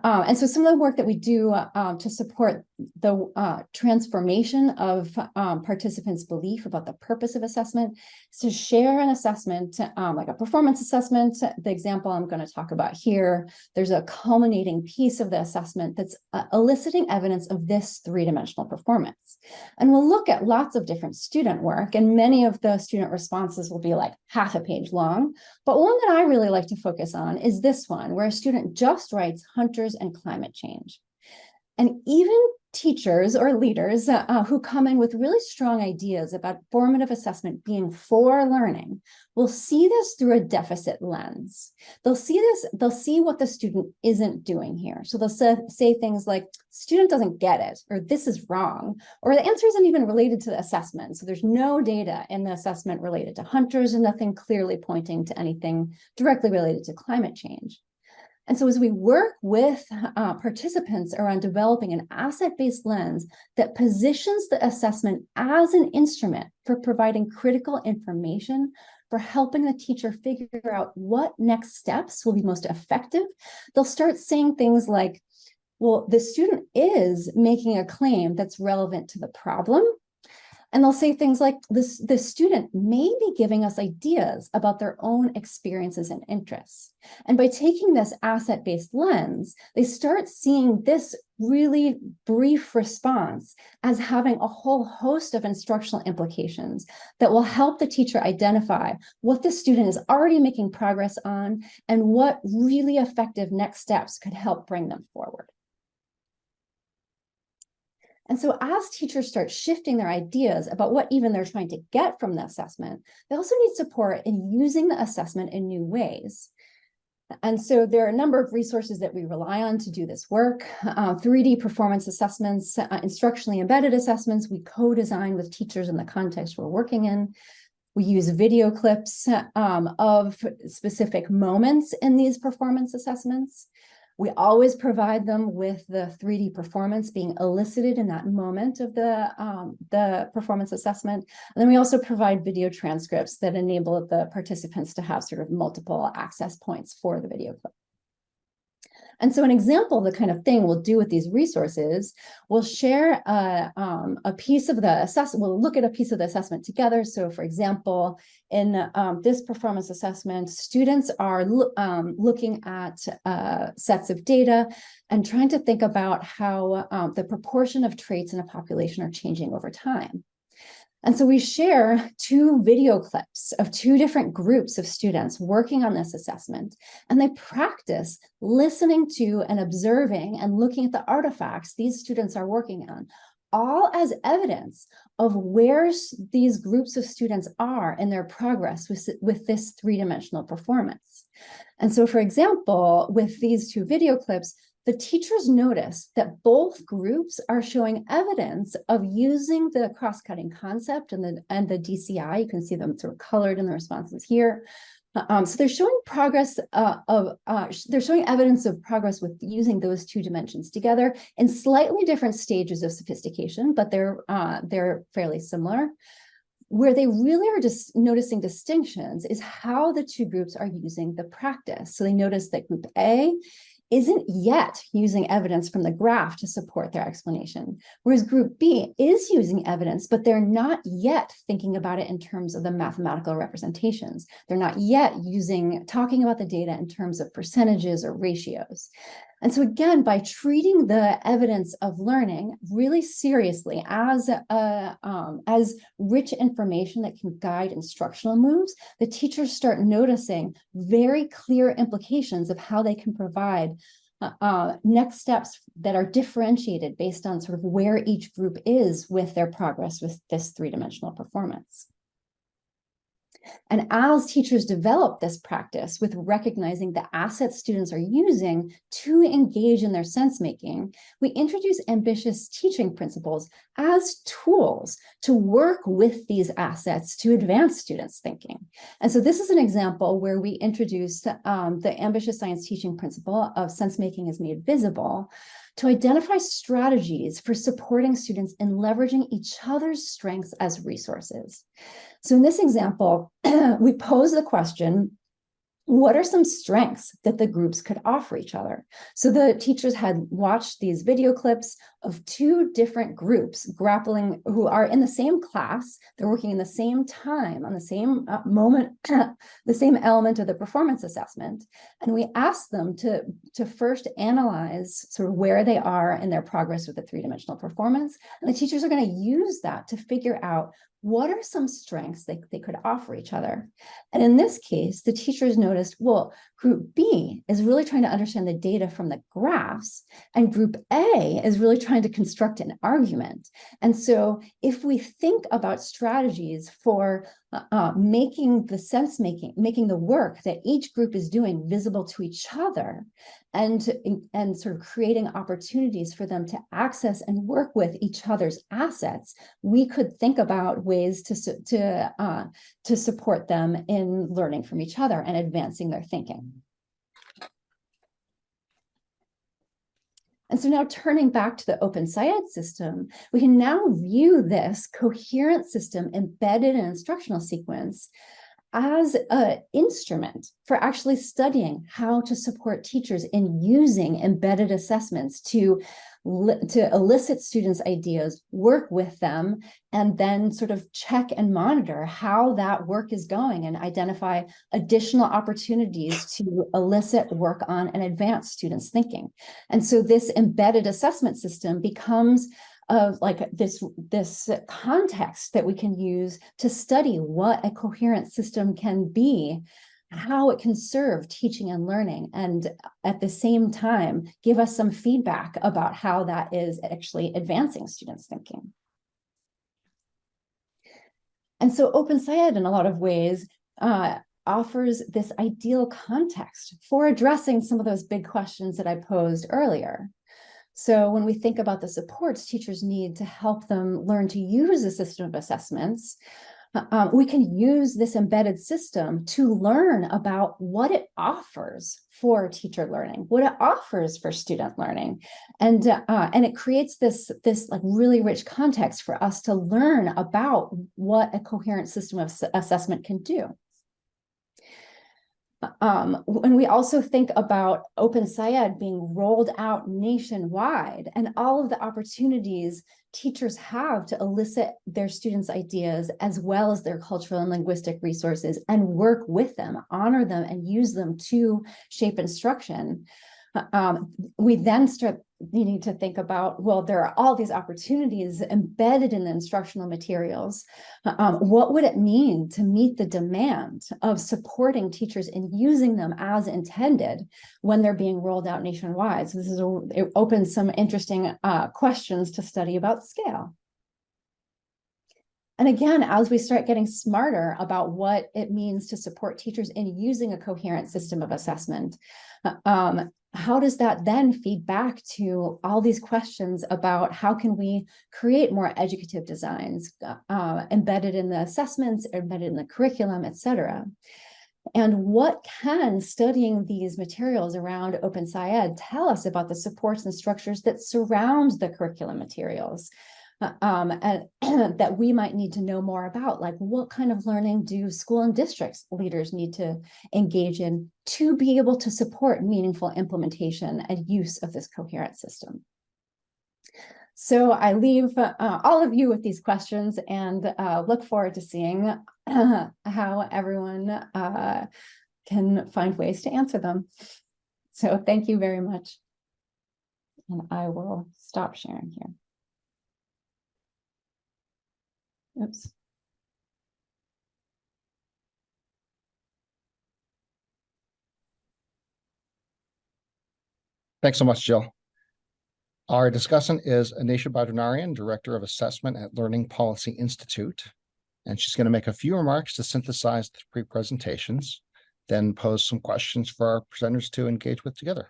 And so some of the work that we do to support the transformation of participants' belief about the purpose of assessment is to share an assessment, like a performance assessment. The example I'm going to talk about here, there's a culminating piece of the assessment that's eliciting evidence of this 3-dimensional performance. And we'll look at lots of different student work, and many of the student responses will be like half a page long. But one that I really like to focus on is this one, where a student just writes hunters and climate change. And even teachers or leaders who come in with really strong ideas about formative assessment being for learning will see this through a deficit lens. They'll see what the student isn't doing here. So they'll say things like, student doesn't get it, or this is wrong, or the answer isn't even related to the assessment. So there's no data in the assessment related to hunters and nothing clearly pointing to anything directly related to climate change. And so as we work with participants around developing an asset-based lens that positions the assessment as an instrument for providing critical information, for helping the teacher figure out what next steps will be most effective, they'll start saying things like, well, the student is making a claim that's relevant to the problem. And they'll say things like, the student may be giving us ideas about their own experiences and interests. And by taking this asset-based lens, they start seeing this really brief response as having a whole host of instructional implications that will help the teacher identify what the student is already making progress on and what really effective next steps could help bring them forward. And so as teachers start shifting their ideas about what even they're trying to get from the assessment, they also need support in using the assessment in new ways. And so there are a number of resources that we rely on to do this work. 3D performance assessments, instructionally embedded assessments, we co-design with teachers in the context we're working in. We use video clips of specific moments in these performance assessments. We always provide them with the 3D performance being elicited in that moment of the performance assessment. And then we also provide video transcripts that enable the participants to have sort of multiple access points for the video clip. And so an example of the kind of thing we'll do with these resources, we'll share a piece of the assessment, we'll look at a piece of the assessment together. So for example, in this performance assessment, students are looking at sets of data and trying to think about how the proportion of traits in a population are changing over time. And so we share 2 video clips of 2 different groups of students working on this assessment, and they practice listening to and observing and looking at the artifacts these students are working on, all as evidence of where these groups of students are in their progress with this 3-dimensional performance. And so, for example, with these 2 video clips, the teachers notice that both groups are showing evidence of using the cross-cutting concept and the DCI. You can see them sort of colored in the responses here. So they're showing progress they're showing evidence of progress with using those 2 dimensions together in slightly different stages of sophistication, but they're fairly similar. Where they really are just noticing distinctions is how the 2 groups are using the practice. So they notice that group A isn't yet using evidence from the graph to support their explanation, whereas group B is using evidence, but they're not yet thinking about it in terms of the mathematical representations. They're not yet talking about the data in terms of percentages or ratios. And so again, by treating the evidence of learning really seriously as rich information that can guide instructional moves, the teachers start noticing very clear implications of how they can provide next steps that are differentiated based on sort of where each group is with their progress with this three-dimensional performance. And as teachers develop this practice with recognizing the assets students are using to engage in their sense making, we introduce ambitious teaching principles as tools to work with these assets to advance students' thinking. And so this is an example where we introduced the ambitious science teaching principle of sense making is made visible to identify strategies for supporting students in leveraging each other's strengths as resources. So in this example, we pose the question, what are some strengths that the groups could offer each other? So the teachers had watched these video clips of two different groups grappling, who are in the same class, they're working in the same time, on the same moment, the same element of the performance assessment. And we asked them to first analyze sort of where they are in their progress with the three-dimensional performance. And the teachers are going to use that to figure out what are some strengths they could offer each other. And in this case, the teachers noticed, well, group B is really trying to understand the data from the graphs, and group A is really trying to construct an argument. And so if we think about strategies for making the work that each group is doing visible to each other, and sort of creating opportunities for them to access and work with each other's assets, we could think about ways to support them in learning from each other and advancing their thinking. And so now turning back to the OpenSciEd system, we can now view this coherent system embedded in an instructional sequence as an instrument for actually studying how to support teachers in using embedded assessments to elicit students' ideas, work with them, and then sort of check and monitor how that work is going and identify additional opportunities to elicit work on and advance students' thinking. And so this embedded assessment system becomes of like this context that we can use to study what a coherent system can be, how it can serve teaching and learning, and at the same time, give us some feedback about how that is actually advancing students' thinking. And so OpenSciEd, in a lot of ways, offers this ideal context for addressing some of those big questions that I posed earlier. So when we think about the supports teachers need to help them learn to use a system of assessments, we can use this embedded system to learn about what it offers for teacher learning, what it offers for student learning. And it creates this like really rich context for us to learn about what a coherent system of assessment can do. When we also think about OpenSciEd being rolled out nationwide and all of the opportunities teachers have to elicit their students' ideas as well as their cultural and linguistic resources and work with them, honor them, and use them to shape instruction, we then start needing to think about, well, there are all these opportunities embedded in the instructional materials. What would it mean to meet the demand of supporting teachers in using them as intended when they're being rolled out nationwide? So it opens some interesting questions to study about scale. And again, as we start getting smarter about what it means to support teachers in using a coherent system of assessment, how does that then feed back to all these questions about how can we create more educative designs embedded in the assessments, embedded in the curriculum, et cetera? And what can studying these materials around OpenSciEd tell us about the supports and structures that surround the curriculum materials? And that we might need to know more about, like what kind of learning do school and districts leaders need to engage in to be able to support meaningful implementation and use of this coherent system. So I leave all of you with these questions and look forward to seeing how everyone can find ways to answer them. So thank you very much. And I will stop sharing here. Oops. Thanks so much, Jill. Our discussant is Anisha Badunarian, Director of Assessment at Learning Policy Institute. And she's going to make a few remarks to synthesize the pre-presentations, then pose some questions for our presenters to engage with together.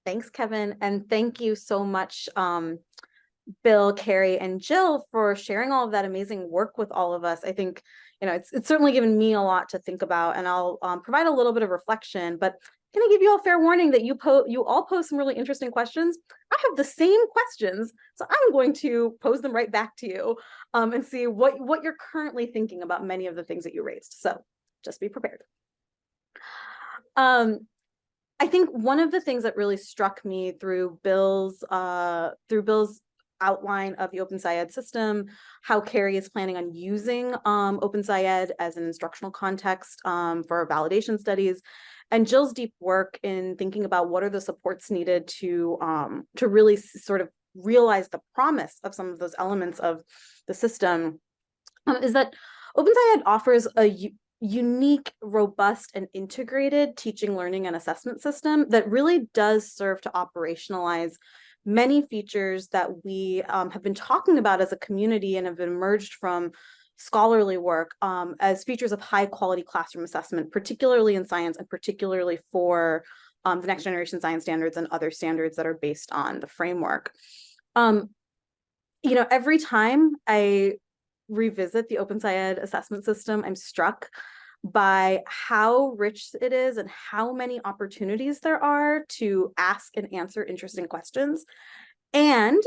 Thanks, Kevin. And thank you so much, Bill, Carrie, and Jill for sharing all of that amazing work with all of us. I think, it's certainly given me a lot to think about, and I'll provide a little bit of reflection, but can I give you all fair warning that you all pose some really interesting questions? I have the same questions, so I'm going to pose them right back to you and see what you're currently thinking about many of the things that you raised. So just be prepared. I think one of the things that really struck me through Bill's outline of the OpenSciEd system, how Carrie is planning on using OpenSciEd as an instructional context for validation studies, and Jill's deep work in thinking about what are the supports needed to really sort of realize the promise of some of those elements of the system, is that OpenSciEd offers a unique, robust, and integrated teaching, learning, and assessment system that really does serve to operationalize many features that we have been talking about as a community and have emerged from scholarly work as features of high quality classroom assessment, particularly in science and particularly for the next generation science standards and other standards that are based on the framework. Every time I revisit the OpenSciEd assessment system, I'm struck by how rich it is and how many opportunities there are to ask and answer interesting questions, and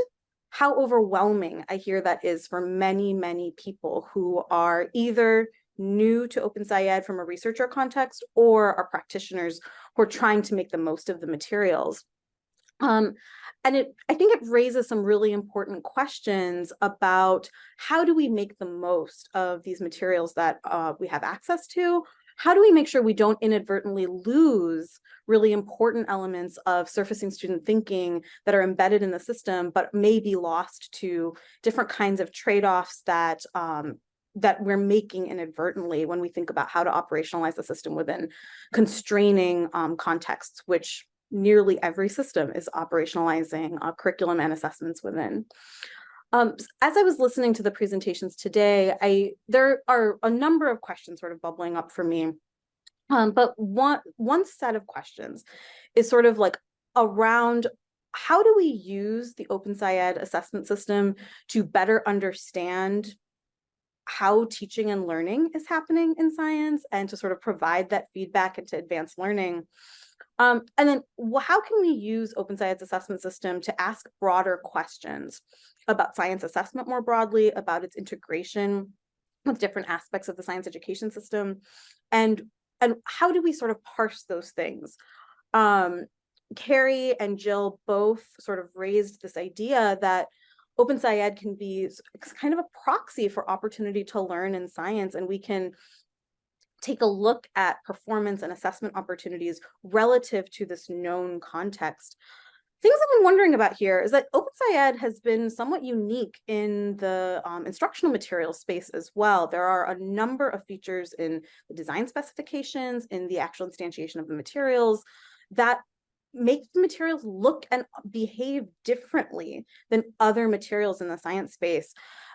how overwhelming I hear that is for many, many people who are either new to OpenSciEd from a researcher context or are practitioners who are trying to make the most of the materials. And I think it raises some really important questions about how do we make the most of these materials that we have access to? How do we make sure we don't inadvertently lose really important elements of surfacing student thinking that are embedded in the system, but may be lost to different kinds of trade-offs that we're making inadvertently when we think about how to operationalize the system within constraining contexts, which nearly every system is operationalizing curriculum and assessments within. As I was listening to the presentations today, there are a number of questions sort of bubbling up for me. But one set of questions is sort of like around how do we use the OpenSciEd assessment system to better understand how teaching and learning is happening in science and to sort of provide that feedback into advanced learning. And then how can we use OpenSciEd's assessment system to ask broader questions about science assessment more broadly, about its integration with different aspects of the science education system, and how do we sort of parse those things? Carrie and Jill both sort of raised this idea that OpenSciEd can be kind of a proxy for opportunity to learn in science, and we can take a look at performance and assessment opportunities relative to this known context. Things I've been wondering about here is that OpenSciEd has been somewhat unique in the instructional materials space as well. There are a number of features in the design specifications, in the actual instantiation of the materials, that make the materials look and behave differently than other materials in the science space.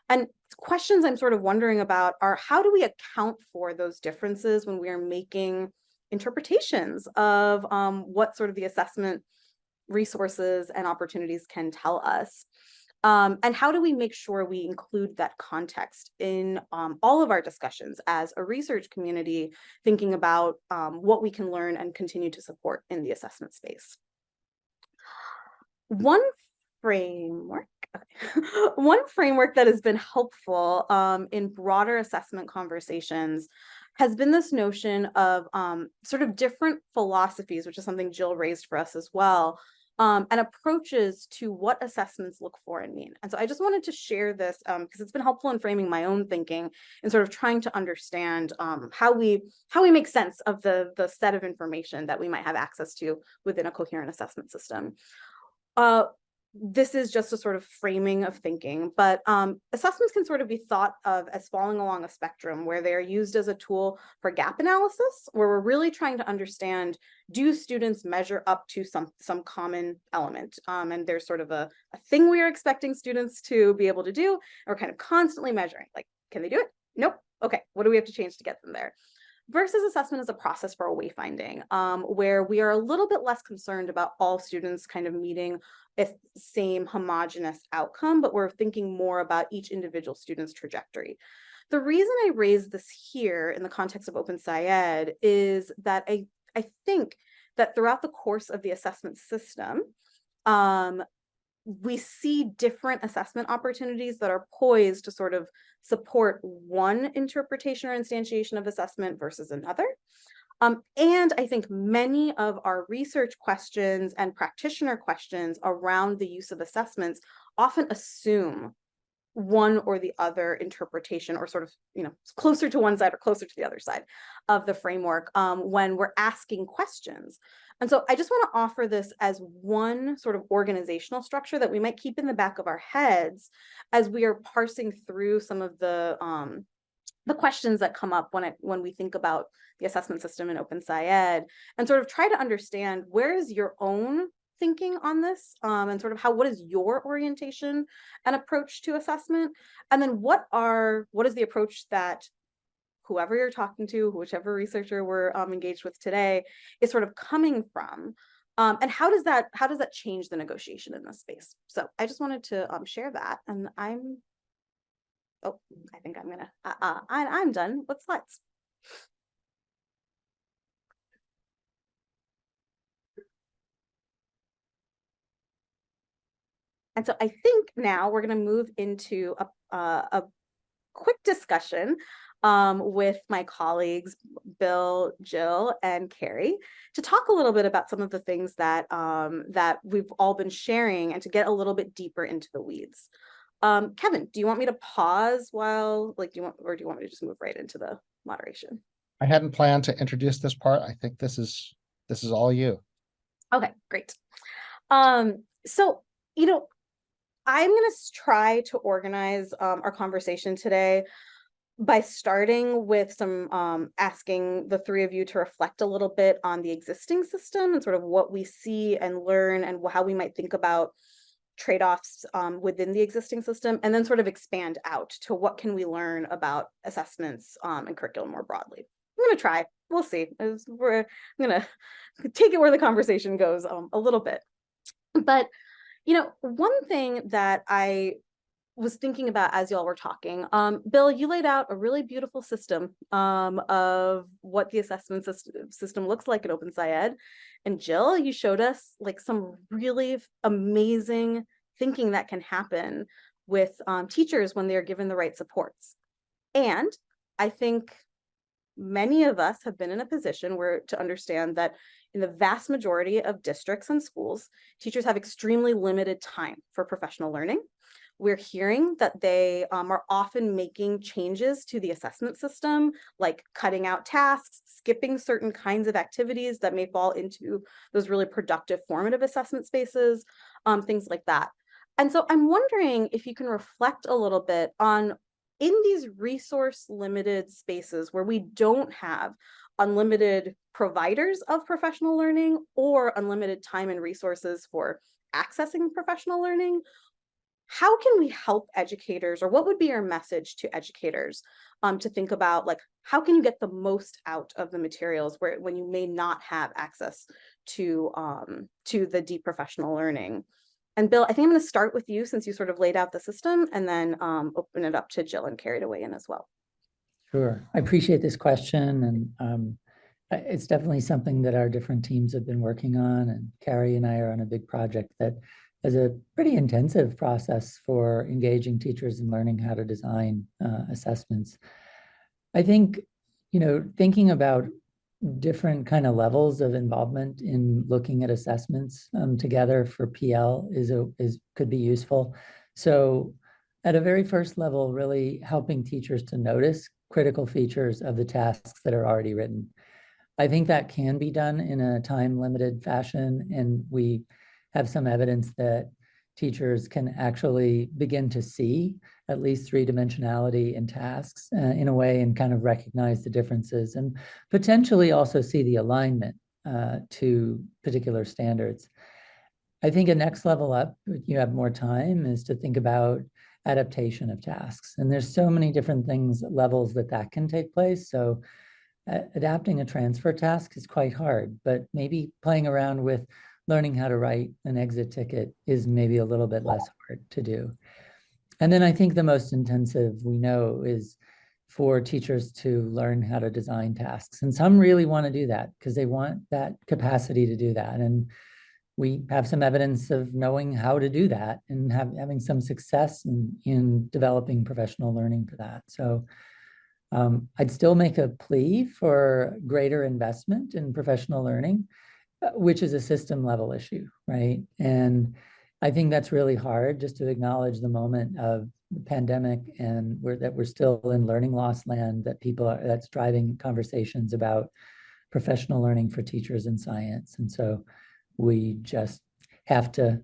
And questions I'm sort of wondering about are how do we account for those differences when we are making interpretations of what sort of the assessment resources and opportunities can tell us? And how do we make sure we include that context in all of our discussions as a research community, thinking about what we can learn and continue to support in the assessment space? One framework that has been helpful in broader assessment conversations has been this notion of sort of different philosophies, which is something Jill raised for us as well, and approaches to what assessments look for and mean. And so I just wanted to share this because it's been helpful in framing my own thinking and sort of trying to understand how we make sense of the set of information that we might have access to within a coherent assessment system. This is just a sort of framing of thinking, but assessments can sort of be thought of as falling along a spectrum where they're used as a tool for gap analysis, where we're really trying to understand, do students measure up to some common element? And there's sort of a thing we are expecting students to be able to do, and we're kind of constantly measuring, like, can they do it? Nope. Okay, what do we have to change to get them there? Versus assessment as a process for wayfinding, where we are a little bit less concerned about all students kind of meeting a same homogeneous outcome, but we're thinking more about each individual student's trajectory. The reason I raise this here in the context of OpenSciEd is that I think that throughout the course of the assessment system, we see different assessment opportunities that are poised to sort of support one interpretation or instantiation of assessment versus another. And I think many of our research questions and practitioner questions around the use of assessments often assume one or the other interpretation, or sort of, closer to one side or closer to the other side of the framework when we're asking questions. And so I just want to offer this as one sort of organizational structure that we might keep in the back of our heads as we are parsing through some of the questions that come up when we think about the assessment system in OpenSciEd, and sort of try to understand where is your own thinking on this, and sort of what is your orientation and approach to assessment, and then what is the approach that whoever you're talking to, whichever researcher we're engaged with today, is sort of coming from, and how does that change the negotiation in this space? So I just wanted to share that, and I think I'm gonna I'm done with slides. And so I think now we're going to move into a quick discussion with my colleagues, Bill, Jill, and Carrie, to talk a little bit about some of the things that that we've all been sharing, and to get a little bit deeper into the weeds. Kevin, do you want me to pause while, do you want me to just move right into the moderation? I hadn't planned to introduce this part. I think this is all you. Okay, great. So, I'm going to try to organize our conversation today by starting with some asking the three of you to reflect a little bit on the existing system and sort of what we see and learn, and how we might think about trade-offs within the existing system, and then sort of expand out to what can we learn about assessments and curriculum more broadly. I'm going to try. We'll see. I'm going to take it where the conversation goes a little bit. But one thing that I was thinking about as y'all were talking, Bill, you laid out a really beautiful system of what the assessment system looks like in OpenSciEd. And Jill, you showed us some really amazing thinking that can happen with teachers when they're given the right supports. And I think many of us have been in a position to understand that in the vast majority of districts and schools, teachers have extremely limited time for professional learning. We're hearing that they are often making changes to the assessment system, like cutting out tasks, skipping certain kinds of activities that may fall into those really productive formative assessment spaces, things like that. And so I'm wondering if you can reflect a little bit on, in these resource limited spaces where we don't have unlimited providers of professional learning or unlimited time and resources for accessing professional learning, how can we help educators, or what would be your message to educators to think about, how can you get the most out of the materials when you may not have access to the deep professional learning? And Bill, I think I'm going to start with you, since you sort of laid out the system, and then open it up to Jill and Carrie to weigh in as well. Sure. I appreciate this question. And it's definitely something that our different teams have been working on. And Carrie and I are on a big project that is a pretty intensive process for engaging teachers in learning how to design assessments. I think, thinking about different kind of levels of involvement in looking at assessments together for PL could be useful. So at a very first level, really helping teachers to notice critical features of the tasks that are already written. I think that can be done in a time-limited fashion, and we have some evidence that teachers can actually begin to see at least three-dimensionality in tasks in a way, and kind of recognize the differences, and potentially also see the alignment to particular standards. I think a next level up, if you have more time, is to think about adaptation of tasks. And there's so many different things, levels that can take place. So adapting a transfer task is quite hard, but maybe playing around with learning how to write an exit ticket is maybe a little bit less hard to do. And then I think the most intensive, we know, is for teachers to learn how to design tasks. And some really want to do that because they want that capacity to do that. And we have some evidence of knowing how to do that and having some success in developing professional learning for that. So I'd still make a plea for greater investment in professional learning, which is a system level issue, right? And I think that's really hard, just to acknowledge the moment of the pandemic, and that we're still in learning loss land, that that's driving conversations about professional learning for teachers in science. And so we just have to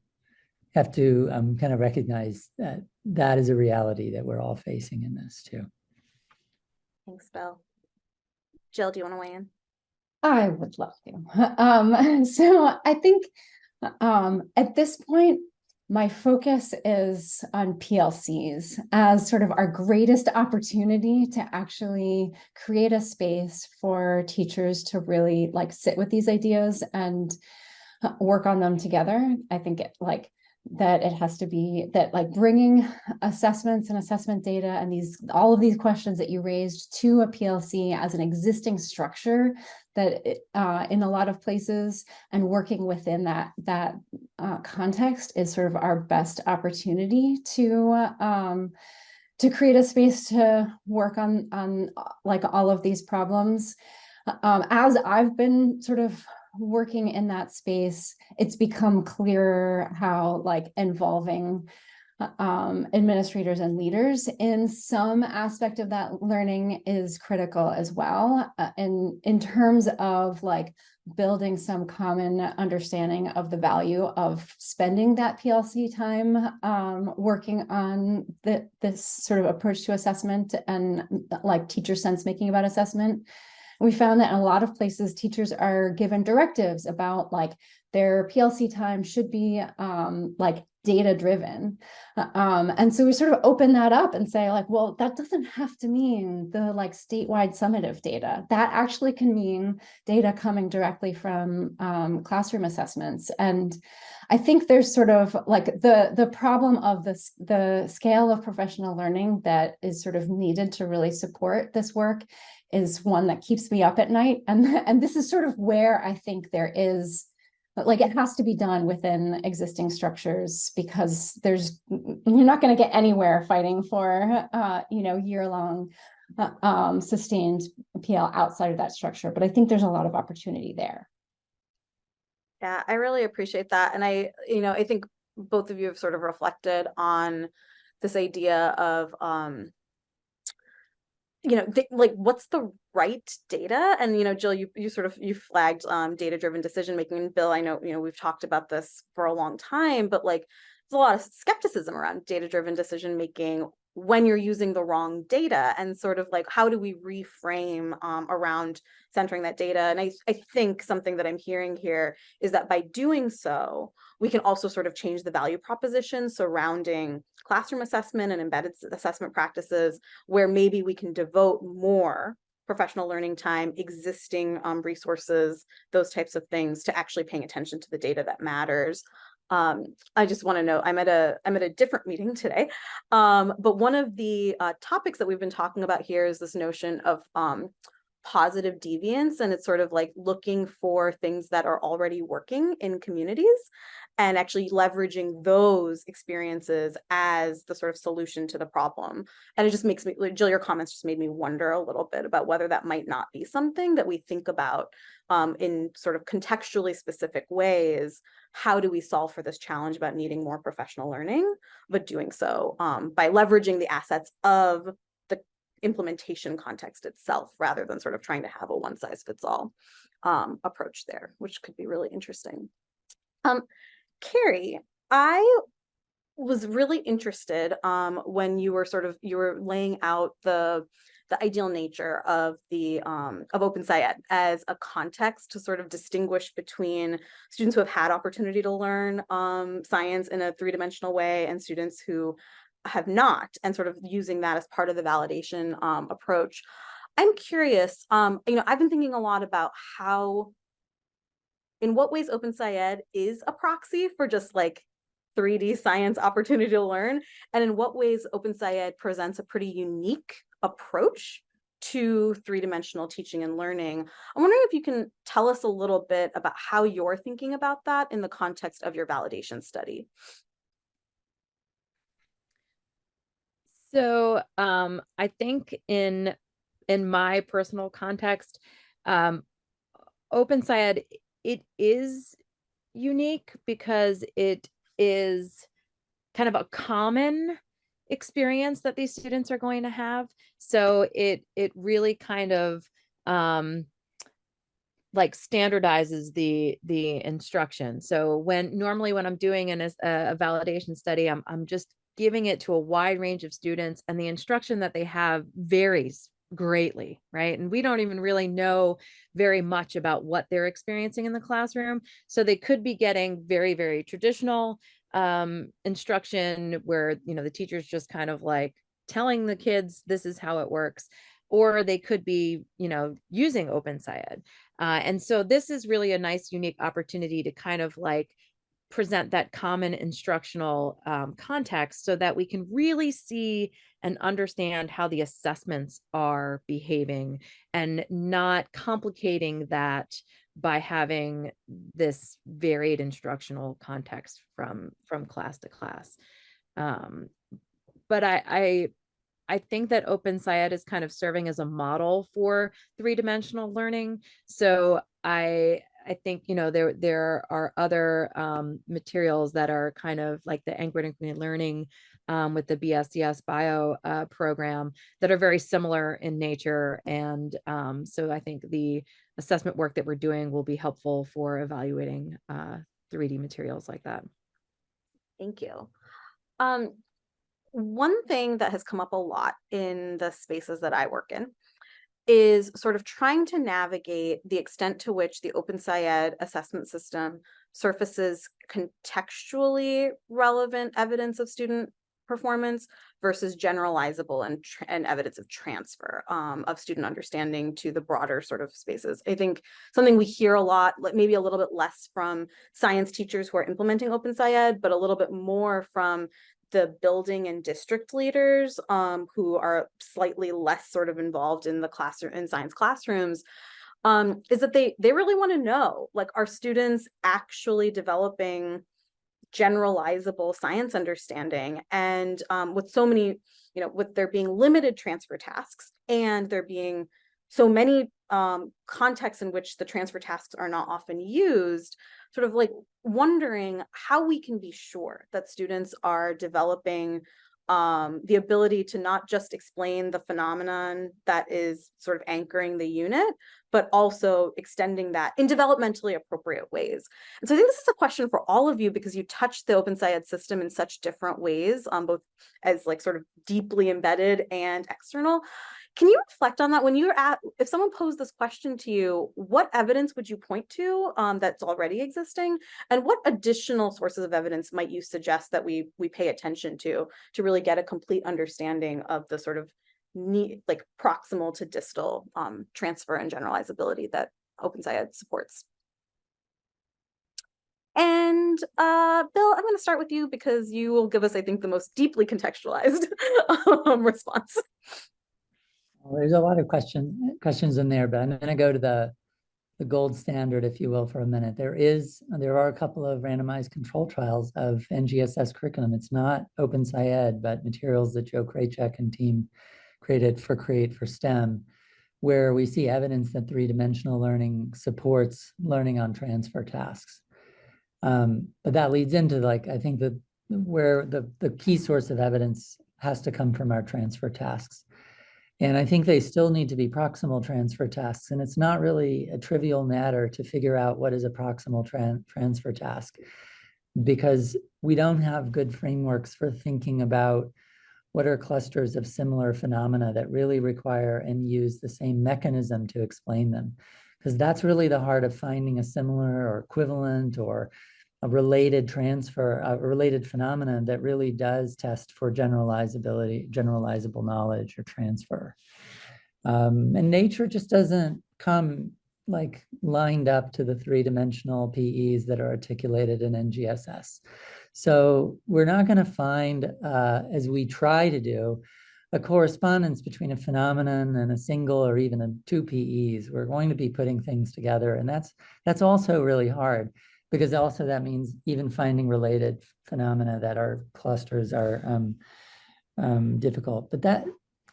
kind of recognize that that is a reality that we're all facing in this too. Thanks, Bill. Jill, do you want to weigh in? I would love to. So I think at this point, my focus is on PLCs as sort of our greatest opportunity to actually create a space for teachers to really like sit with these ideas and work on them together. I think that it has to be that, like, bringing assessments and assessment data and all of these questions that you raised to a PLC as an existing structure that in a lot of places, and working within that context is sort of our best opportunity to create a space to work on like all of these problems. As I've been sort of working in that space, it's become clearer how like involving administrators and leaders in some aspect of that learning is critical as well. And in terms of like building some common understanding of the value of spending that PLC time working on this sort of approach to assessment and like teacher sense making about assessment. We found that in a lot of places, teachers are given directives about like their PLC time should be like data driven. And so we sort of open that up and say like, well, that doesn't have to mean the like statewide summative data. That actually can mean data coming directly from classroom assessments. And I think there's sort of like the problem of the scale of professional learning that is sort of needed to really support this work is one that keeps me up at night. And this is sort of where I think there is, like, it has to be done within existing structures, because you're not going to get anywhere fighting for, year-long sustained PL outside of that structure. But I think there's a lot of opportunity there. Yeah, I really appreciate that. And I think both of you have sort of reflected on this idea of, like, what's the right data? And, Jill, you flagged data-driven decision-making. And Bill, I know, we've talked about this for a long time, but like, there's a lot of skepticism around data-driven decision-making when you're using the wrong data, and sort of like, how do we reframe around centering that data? And I think something that I'm hearing here is that by doing so, we can also sort of change the value proposition surrounding classroom assessment and embedded assessment practices, where maybe we can devote more professional learning time, existing resources, those types of things, to actually paying attention to the data that matters. I just want to know, I'm at a different meeting today, but one of the topics that we've been talking about here is this notion of positive deviance, and it's sort of like looking for things that are already working in communities and actually leveraging those experiences as the sort of solution to the problem. And it just makes me, Jill, your comments just made me wonder a little bit about whether that might not be something that we think about in sort of contextually specific ways. How do we solve for this challenge about needing more professional learning, but doing so by leveraging the assets of the implementation context itself, rather than sort of trying to have a one-size-fits-all approach there, which could be really interesting. Carrie, I was really interested when you were laying out the ideal nature of OpenSciEd as a context to sort of distinguish between students who have had opportunity to learn science in a three-dimensional way and students who have not, and sort of using that as part of the validation approach. I'm curious, I've been thinking a lot about in what ways OpenSciEd is a proxy for just like 3D science opportunity to learn, and in what ways OpenSciEd presents a pretty unique approach to three-dimensional teaching and learning. I'm wondering if you can tell us a little bit about how you're thinking about that in the context of your validation study. So I think in my personal context, OpenSciEd, it is unique because it is kind of a common experience that these students are going to have. So it really kind of like standardizes the instruction. So normally when I'm doing a validation study, I'm just giving it to a wide range of students, and the instruction that they have varies greatly, right? And we don't even really know very much about what they're experiencing in the classroom. So they could be getting very, very traditional instruction where, the teacher's just kind of like telling the kids, this is how it works. Or they could be, using OpenSciEd. And so this is really a nice, unique opportunity to kind of like present that common instructional context so that we can really see and understand how the assessments are behaving, and not complicating that by having this varied instructional context from class to class. But I think that OpenSciEd is kind of serving as a model for three-dimensional learning. So I think, there are other materials that are kind of like the anchored in learning with the BSCS bio program that are very similar in nature. And so I think the assessment work that we're doing will be helpful for evaluating 3D materials like that. Thank you. One thing that has come up a lot in the spaces that I work in is sort of trying to navigate the extent to which the OpenSciEd assessment system surfaces contextually relevant evidence of student performance versus generalizable and evidence of transfer of student understanding to the broader sort of spaces. I think something we hear a lot, like maybe a little bit less from science teachers who are implementing OpenSciEd, but a little bit more from the building and district leaders who are slightly less sort of involved in the classroom, in science classrooms, is that they really want to know, like, are students actually developing generalizable science understanding? And with so many, with there being limited transfer tasks and there being so many contexts in which the transfer tasks are not often used, sort of like wondering how we can be sure that students are developing the ability to not just explain the phenomenon that is sort of anchoring the unit, but also extending that in developmentally appropriate ways. And so I think this is a question for all of you, because you touch the OpenSciEd system in such different ways, both as like sort of deeply embedded and external. Can you reflect on that when if someone posed this question to you, what evidence would you point to that's already existing? And what additional sources of evidence might you suggest that we pay attention to really get a complete understanding of the sort of like proximal to distal transfer and generalizability that OpenSciEd supports? And Bill, I'm going to start with you because you will give us, I think, the most deeply contextualized response. Well, there's a lot of questions in there, but I'm going to go to the gold standard, if you will, for a minute. There are a couple of randomized control trials of NGSS curriculum. It's not OpenSciEd, but materials that Joe Kraychek and team created for Create for STEM, where we see evidence that three-dimensional learning supports learning on transfer tasks. But that leads into, like, I think that where the key source of evidence has to come from our transfer tasks. And I think they still need to be proximal transfer tasks. And it's not really a trivial matter to figure out what is a proximal transfer task. because we don't have good frameworks for thinking about what are clusters of similar phenomena that really require and use the same mechanism to explain them. Because that's really the heart of finding a similar or equivalent or a related transfer, a related phenomenon that really does test for generalizability, generalizable knowledge or transfer. And nature just doesn't come like lined up to the three-dimensional PEs that are articulated in NGSS. So we're not going to find, as we try to do, a correspondence between a phenomenon and a single or even a two PEs. We're going to be putting things together, and that's also really hard, because also that means even finding related phenomena that are clusters are difficult. But that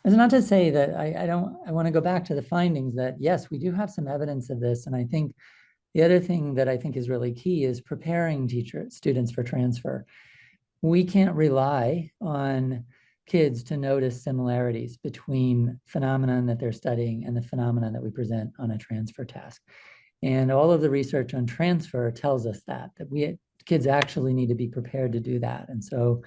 is not to say that I want to go back to the findings that, yes, we do have some evidence of this. And I think the other thing that I think is really key is preparing students for transfer. We can't rely on kids to notice similarities between phenomenon that they're studying and the phenomenon that we present on a transfer task. And all of the research on transfer tells us that kids actually need to be prepared to do that. And so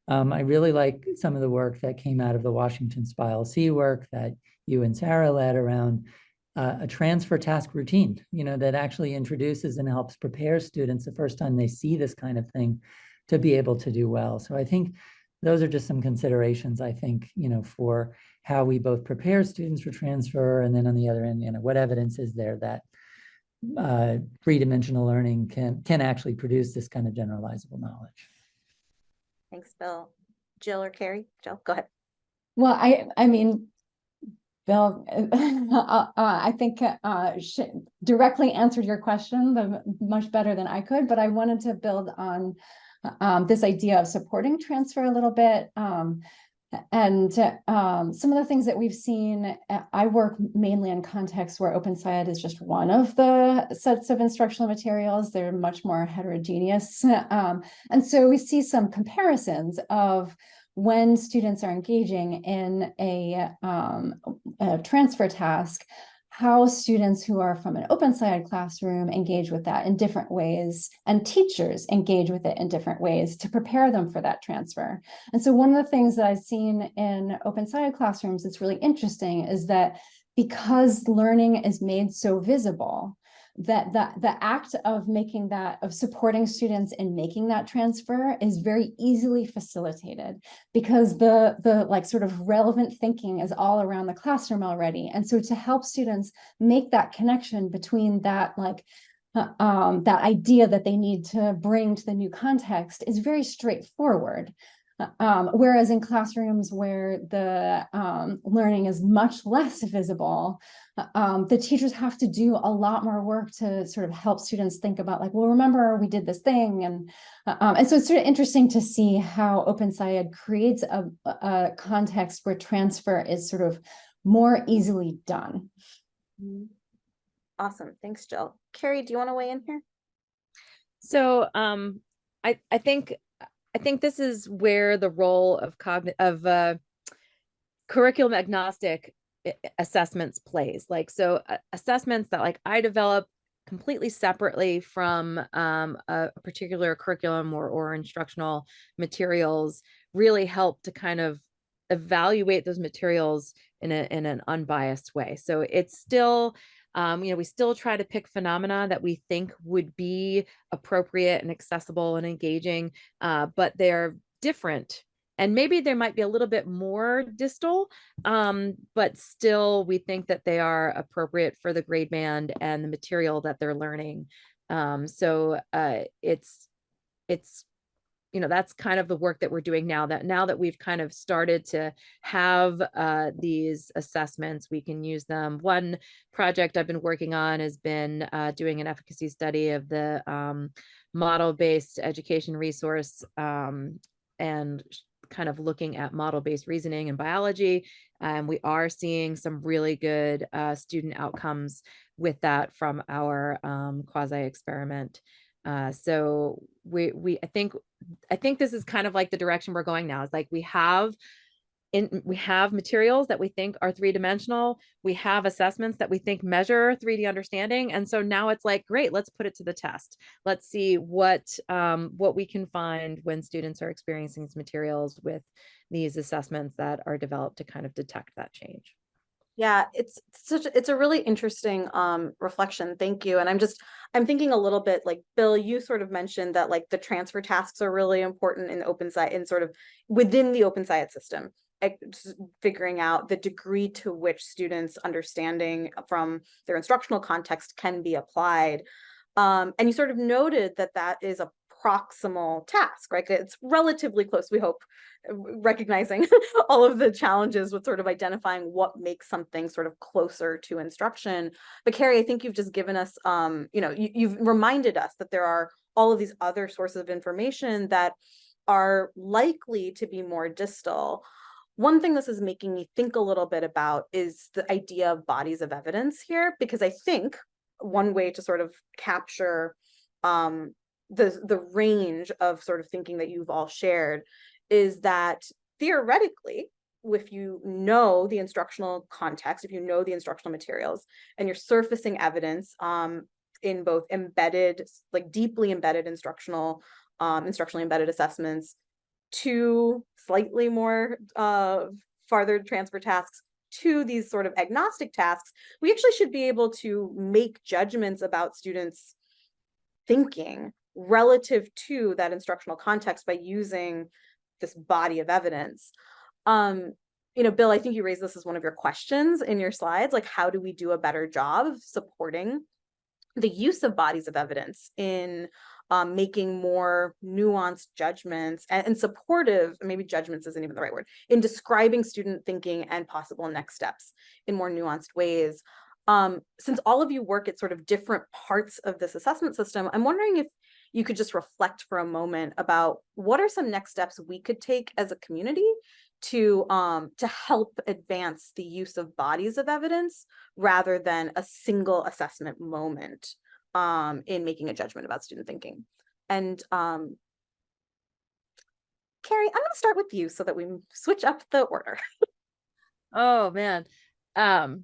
I really like some of the work that came out of the Washington SPI-LC work that you and Sarah led around a transfer task routine, that actually introduces and helps prepare students the first time they see this kind of thing to be able to do well. So I think those are just some considerations, I think, for how we both prepare students for transfer, and then on the other end, what evidence is there that three-dimensional learning can actually produce this kind of generalizable knowledge. Thanks, Bill. Jill or Carrie? Jill, go ahead. Well, I mean, Bill, I think directly answered your question much better than I could, but I wanted to build on this idea of supporting transfer a little bit. And some of the things that we've seen, I work mainly in contexts where OpenSciEd is just one of the sets of instructional materials. They're much more heterogeneous. And so we see some comparisons of when students are engaging in a transfer task, how students who are from an OpenSciEd classroom engage with that in different ways, and teachers engage with it in different ways to prepare them for that transfer. And so one of the things that I've seen in OpenSciEd classrooms that's really interesting is that because learning is made so visible, that the act of supporting students in making that transfer is very easily facilitated, because the like sort of relevant thinking is all around the classroom already. And so to help students make that connection between that that idea that they need to bring to the new context is very straightforward. Whereas in classrooms where the learning is much less visible, the teachers have to do a lot more work to sort of help students think about, like, well, remember we did this thing. And so it's sort of interesting to see how OpenSciEd creates a context where transfer is sort of more easily done. Awesome. Thanks, Jill. Carrie, do you want to weigh in here? So I think this is where the role of curriculum agnostic assessments plays. Like, so assessments that like I develop completely separately from a particular curriculum or instructional materials really help to kind of evaluate those materials in an unbiased way. So it's still, we still try to pick phenomena that we think would be appropriate and accessible and engaging, but they're different. And maybe there might be a little bit more distal, but still we think that they are appropriate for the grade band and the material that they're learning. So it's that's kind of the work that we're doing now that we've kind of started to have these assessments, we can use them. One project I've been working on has been doing an efficacy study of the model-based education resource, and kind of looking at model-based reasoning in biology. And we are seeing some really good student outcomes with that from our quasi-experiment. So I think this is kind of like the direction we're going now. It's like we have we have materials that we think are three-dimensional. We have assessments that we think measure 3D understanding. And so now it's like, great, let's put it to the test. Let's see what we can find when students are experiencing these materials with these assessments that are developed to kind of detect that change. Yeah, it's a really interesting reflection. Thank you. And I'm thinking a little bit like, Bill, you sort of mentioned that like the transfer tasks are really important in OpenSciEd and sort of within the OpenSciEd system, figuring out the degree to which students' understanding from their instructional context can be applied. And you sort of noted that that is a proximal task, right? It's relatively close, we hope, recognizing all of the challenges with sort of identifying what makes something sort of closer to instruction. But Carrie, I think you've just given us, you've reminded us that there are all of these other sources of information that are likely to be more distal. One thing this is making me think a little bit about is the idea of bodies of evidence here, because I think one way to sort of capture the range of sort of thinking that you've all shared is that theoretically, if you know the instructional context, if you know the instructional materials, and you're surfacing evidence in both embedded, like deeply embedded instructionally embedded assessments, to slightly more farther transfer tasks, to these sort of agnostic tasks, we actually should be able to make judgments about students' thinking relative to that instructional context by using this body of evidence. Bill, I think you raised this as one of your questions in your slides, like how do we do a better job of supporting the use of bodies of evidence in making more nuanced judgments and supportive, maybe judgments isn't even the right word, in describing student thinking and possible next steps in more nuanced ways. Since all of you work at sort of different parts of this assessment system, I'm wondering if you could just reflect for a moment about what are some next steps we could take as a community to help advance the use of bodies of evidence rather than a single assessment moment in making a judgment about student thinking. And Carrie, I'm going to start with you so that we switch up the order. Oh man. Put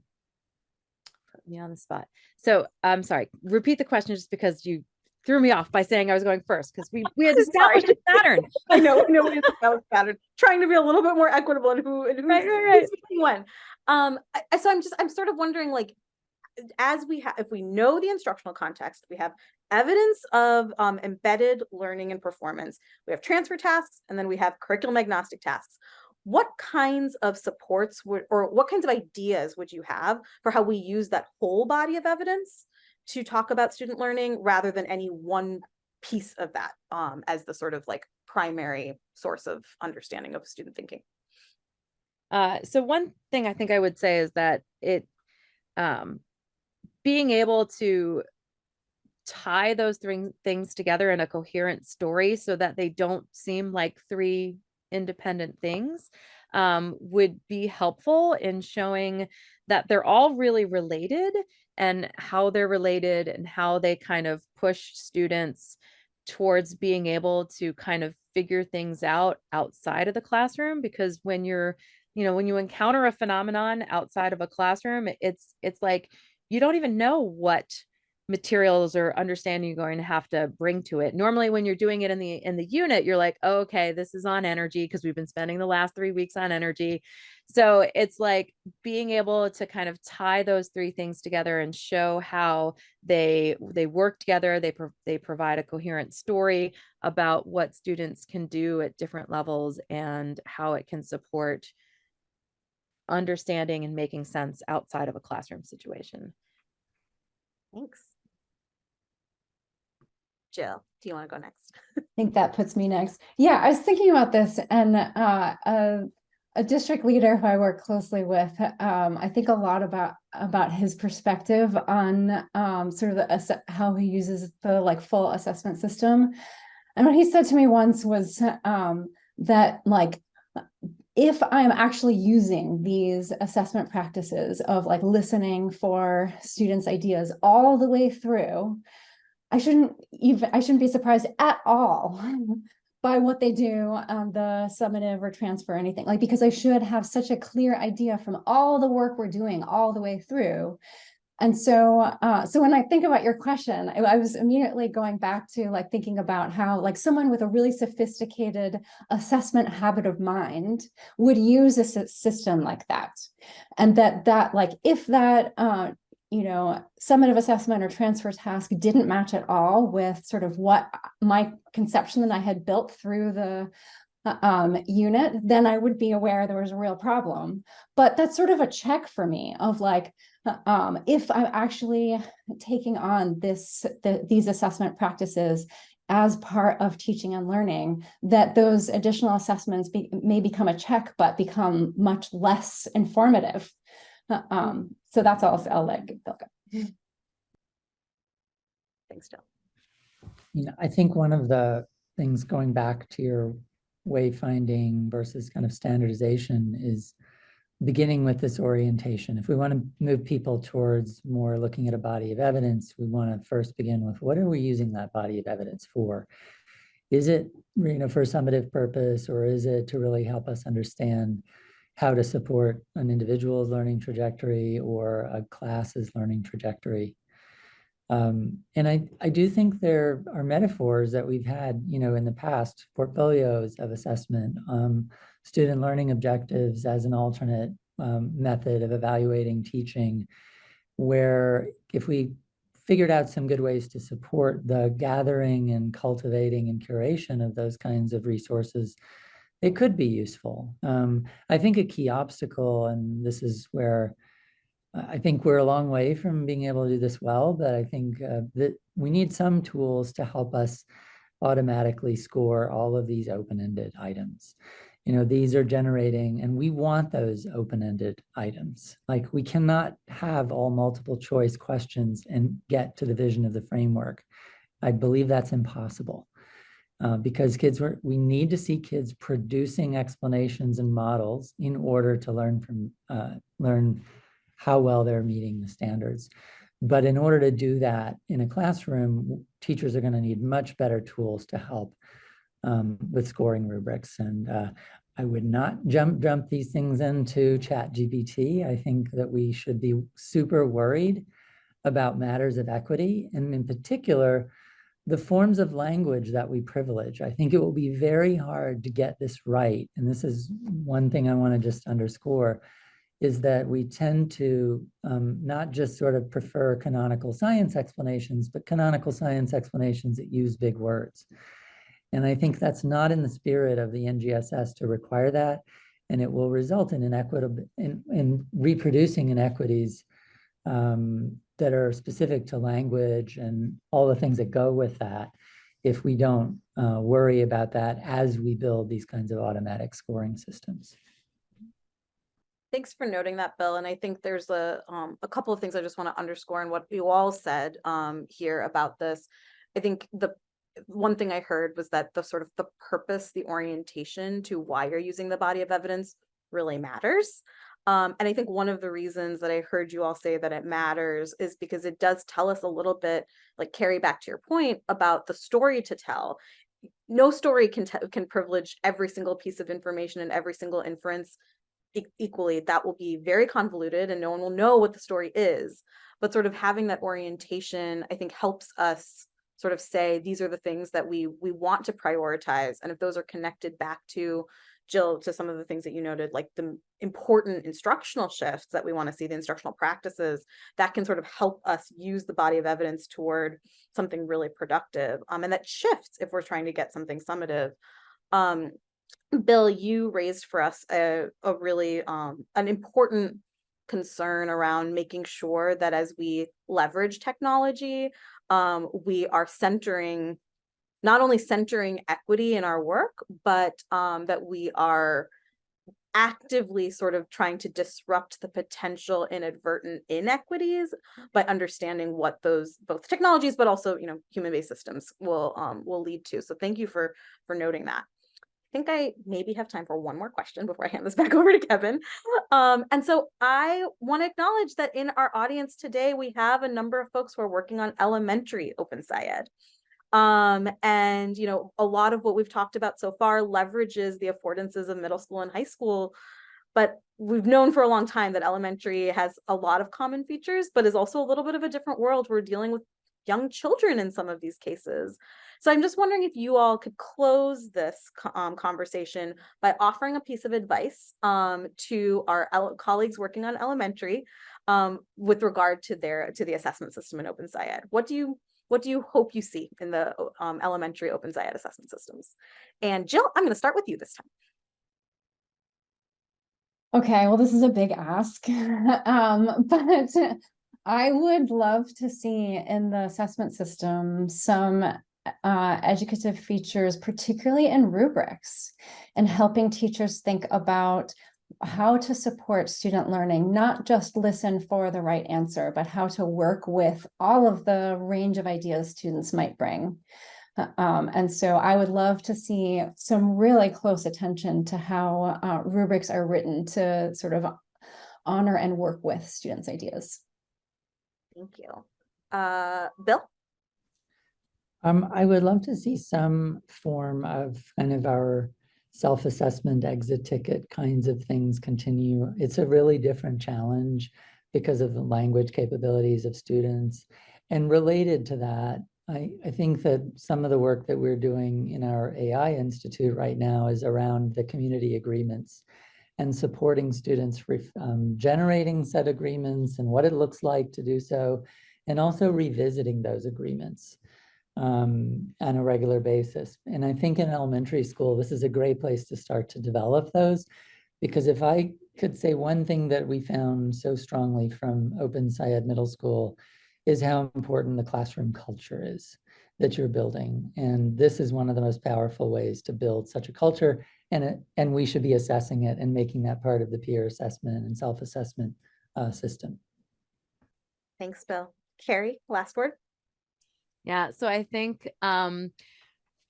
me on the spot. So I'm sorry, repeat the question just because you threw me off by saying I was going first, because we had established a pattern. I know we had established a pattern, trying to be a little bit more equitable in who's speaking when. So I'm sort of wondering, like, if we know the instructional context, we have evidence of embedded learning and performance, we have transfer tasks, and then we have curriculum agnostic tasks. What kinds of supports or what kinds of ideas would you have for how we use that whole body of evidence to talk about student learning rather than any one piece of that as the sort of like primary source of understanding of student thinking? So one thing I think I would say is that being able to tie those things together in a coherent story so that they don't seem like three independent things would be helpful in showing that they're all really related, and how they're related and how they kind of push students towards being able to kind of figure things out outside of the classroom. Because when you're, when you encounter a phenomenon outside of a classroom, it's like you don't even know what materials or understanding you're going to have to bring to it. Normally when you're doing it in the unit, you're like, oh, okay, this is on energy because we've been spending the last 3 weeks on energy. So it's like being able to kind of tie those three things together and show how they work together. They provide a coherent story about what students can do at different levels and how it can support understanding and making sense outside of a classroom situation. Thanks. Jill, do you want to go next? I think that puts me next. Yeah, I was thinking about this, and a district leader who I work closely with, I think a lot about his perspective on sort of how he uses the like full assessment system. And what he said to me once was that like, if I'm actually using these assessment practices of like listening for students' ideas all the way through, I shouldn't be surprised at all by what they do on the summative or transfer or anything, like, because I should have such a clear idea from all the work we're doing all the way through. And so, so when I think about your question, I was immediately going back to like thinking about how like someone with a really sophisticated assessment habit of mind would use a system like that. And that like, if that, you know, summative assessment or transfer task didn't match at all with sort of what my conception that I had built through the unit, then I would be aware there was a real problem. But that's sort of a check for me of like, if I'm actually taking on these assessment practices as part of teaching and learning, that those additional assessments may become a check, but become much less informative. So that's all I'll let Bill go. Thanks, Jill. You know, I think one of the things, going back to your wayfinding versus kind of standardization, is beginning with this orientation. If we want to move people towards more looking at a body of evidence, we want to first begin with, what are we using that body of evidence for? Is it, you know, for a summative purpose, or is it to really help us understand how to support an individual's learning trajectory or a class's learning trajectory? And I do think there are metaphors that we've had, you know, in the past, portfolios of assessment, student learning objectives as an alternate method of evaluating teaching, where if we figured out some good ways to support the gathering and cultivating and curation of those kinds of resources, it could be useful. I think a key obstacle, and this is where I think we're a long way from being able to do this well, but I think that we need some tools to help us automatically score all of these open-ended items. You know, these are generating, and we want those open-ended items. Like, we cannot have all multiple choice questions and get to the vision of the framework. I believe that's impossible. Because we need to see kids producing explanations and models in order to learn how well they're meeting the standards. But in order to do that in a classroom, teachers are going to need much better tools to help with scoring rubrics. And I would not jump these things into ChatGPT. I think that we should be super worried about matters of equity, and in particular, the forms of language that we privilege. I think it will be very hard to get this right. And this is one thing I want to just underscore, is that we tend to not just sort of prefer canonical science explanations, but canonical science explanations that use big words. And I think that's not in the spirit of the NGSS to require that. And it will result in in reproducing inequities that are specific to language and all the things that go with that, if we don't worry about that as we build these kinds of automatic scoring systems. Thanks for noting that, Bill. And I think there's a couple of things I just want to underscore in what you all said here about this. I think the one thing I heard was that the sort of the purpose, the orientation to why you're using the body of evidence really matters. And I think one of the reasons that I heard you all say that it matters is because it does tell us a little bit, like, Carrie, back to your point about the story to tell. No story can privilege every single piece of information and every single inference equally. That will be very convoluted and no one will know what the story is. But sort of having that orientation, I think, helps us sort of say, these are the things that we want to prioritize. And if those are connected back to, Jill, to some of the things that you noted, like the important instructional shifts that we want to see, the instructional practices, that can sort of help us use the body of evidence toward something really productive. And that shifts if we're trying to get something summative. Bill, you raised for us a really an important concern around making sure that as we leverage technology, we are not only centering equity in our work, but that we are actively sort of trying to disrupt the potential inadvertent inequities by understanding what those both technologies, but also, you know, human-based systems will lead to. So thank you for noting that. I think I maybe have time for one more question before I hand this back over to Kevin. And so I want to acknowledge that in our audience today, we have a number of folks who are working on elementary OpenSciEd. And, you know, a lot of what we've talked about so far leverages the affordances of middle school and high school. But we've known for a long time that elementary has a lot of common features, but is also a little bit of a different world. We're dealing with young children in some of these cases. So I'm just wondering if you all could close this conversation by offering a piece of advice to our colleagues working on elementary with regard to the assessment system in OpenSciEd. What do you hope you see in the elementary OpenSciEd assessment systems? And Jill, I'm going to start with you this time. Okay, well, this is a big ask, but I would love to see in the assessment system some educative features, particularly in rubrics, and helping teachers think about how to support student learning, not just listen for the right answer, but how to work with all of the range of ideas students might bring. And so I would love to see some really close attention to how rubrics are written to sort of honor and work with students' ideas. Thank you. Bill? I would love to see some form of kind of our self-assessment exit ticket kinds of things continue. It's a really different challenge because of the language capabilities of students. And related to that, I think that some of the work that we're doing in our AI Institute right now is around the community agreements and supporting students generating said agreements and what it looks like to do so, and also revisiting those agreements on a regular basis. And I think in elementary school, this is a great place to start to develop those, because if I could say one thing that we found so strongly from OpenSciEd Middle School is how important the classroom culture is that you're building. And this is one of the most powerful ways to build such a culture. And we should be assessing it and making that part of the peer assessment and self-assessment system. Thanks, Bill. Carrie, last word. Yeah, so I think from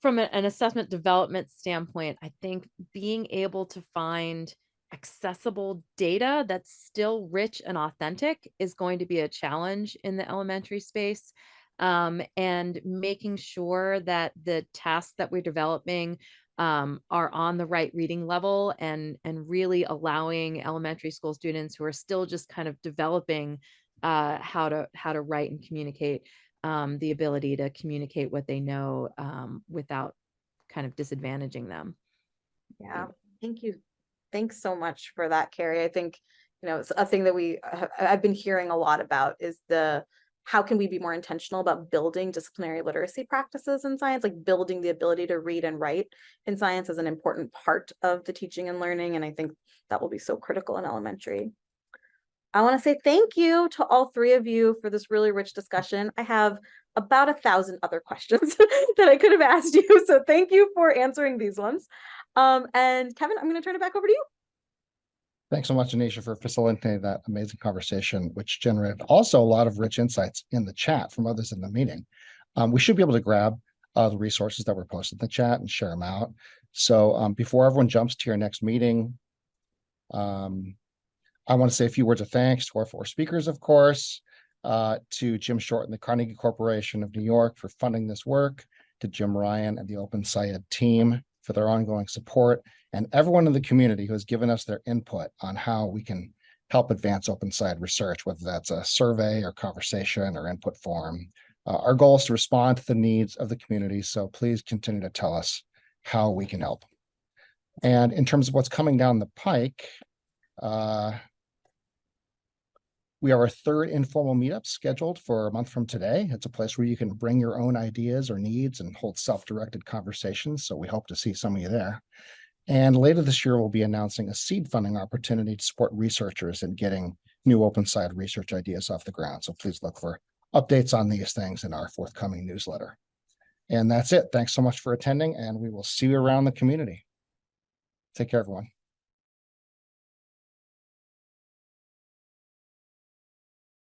an assessment development standpoint, I think being able to find accessible data that's still rich and authentic is going to be a challenge in the elementary space. And making sure that the tasks that we're developing are on the right reading level, and really allowing elementary school students who are still just kind of developing how to write and communicate, the ability to communicate what they know without kind of disadvantaging them. Yeah, thank you. Thanks so much for that, Carrie. I think, you know, it's a thing that I've been hearing a lot about is how can we be more intentional about building disciplinary literacy practices in science, like building the ability to read and write in science is an important part of the teaching and learning. And I think that will be so critical in elementary. I want to say thank you to all three of you for this really rich discussion. I have about 1,000 other questions that I could have asked you. So thank you for answering these ones. And Kevin, I'm going to turn it back over to you. Thanks so much, Anisha, for facilitating that amazing conversation, which generated also a lot of rich insights in the chat from others in the meeting. We should be able to grab the resources that were posted in the chat and share them out. So before everyone jumps to your next meeting, I want to say a few words of thanks to our 4 speakers, of course, to Jim Short and the Carnegie Corporation of New York for funding this work, to Jim Ryan and the OpenSciEd team for their ongoing support, and everyone in the community who has given us their input on how we can help advance OpenSciEd research, whether that's a survey or conversation or input forum. Our goal is to respond to the needs of the community, so please continue to tell us how we can help. And in terms of what's coming down the pike, we have our 3rd informal meetup scheduled for a month from today. It's a place where you can bring your own ideas or needs and hold self-directed conversations. So we hope to see some of you there. And later this year, we'll be announcing a seed funding opportunity to support researchers in getting new OpenSciEd research ideas off the ground. So please look for updates on these things in our forthcoming newsletter. And that's it. Thanks so much for attending, and we will see you around the community. Take care, everyone.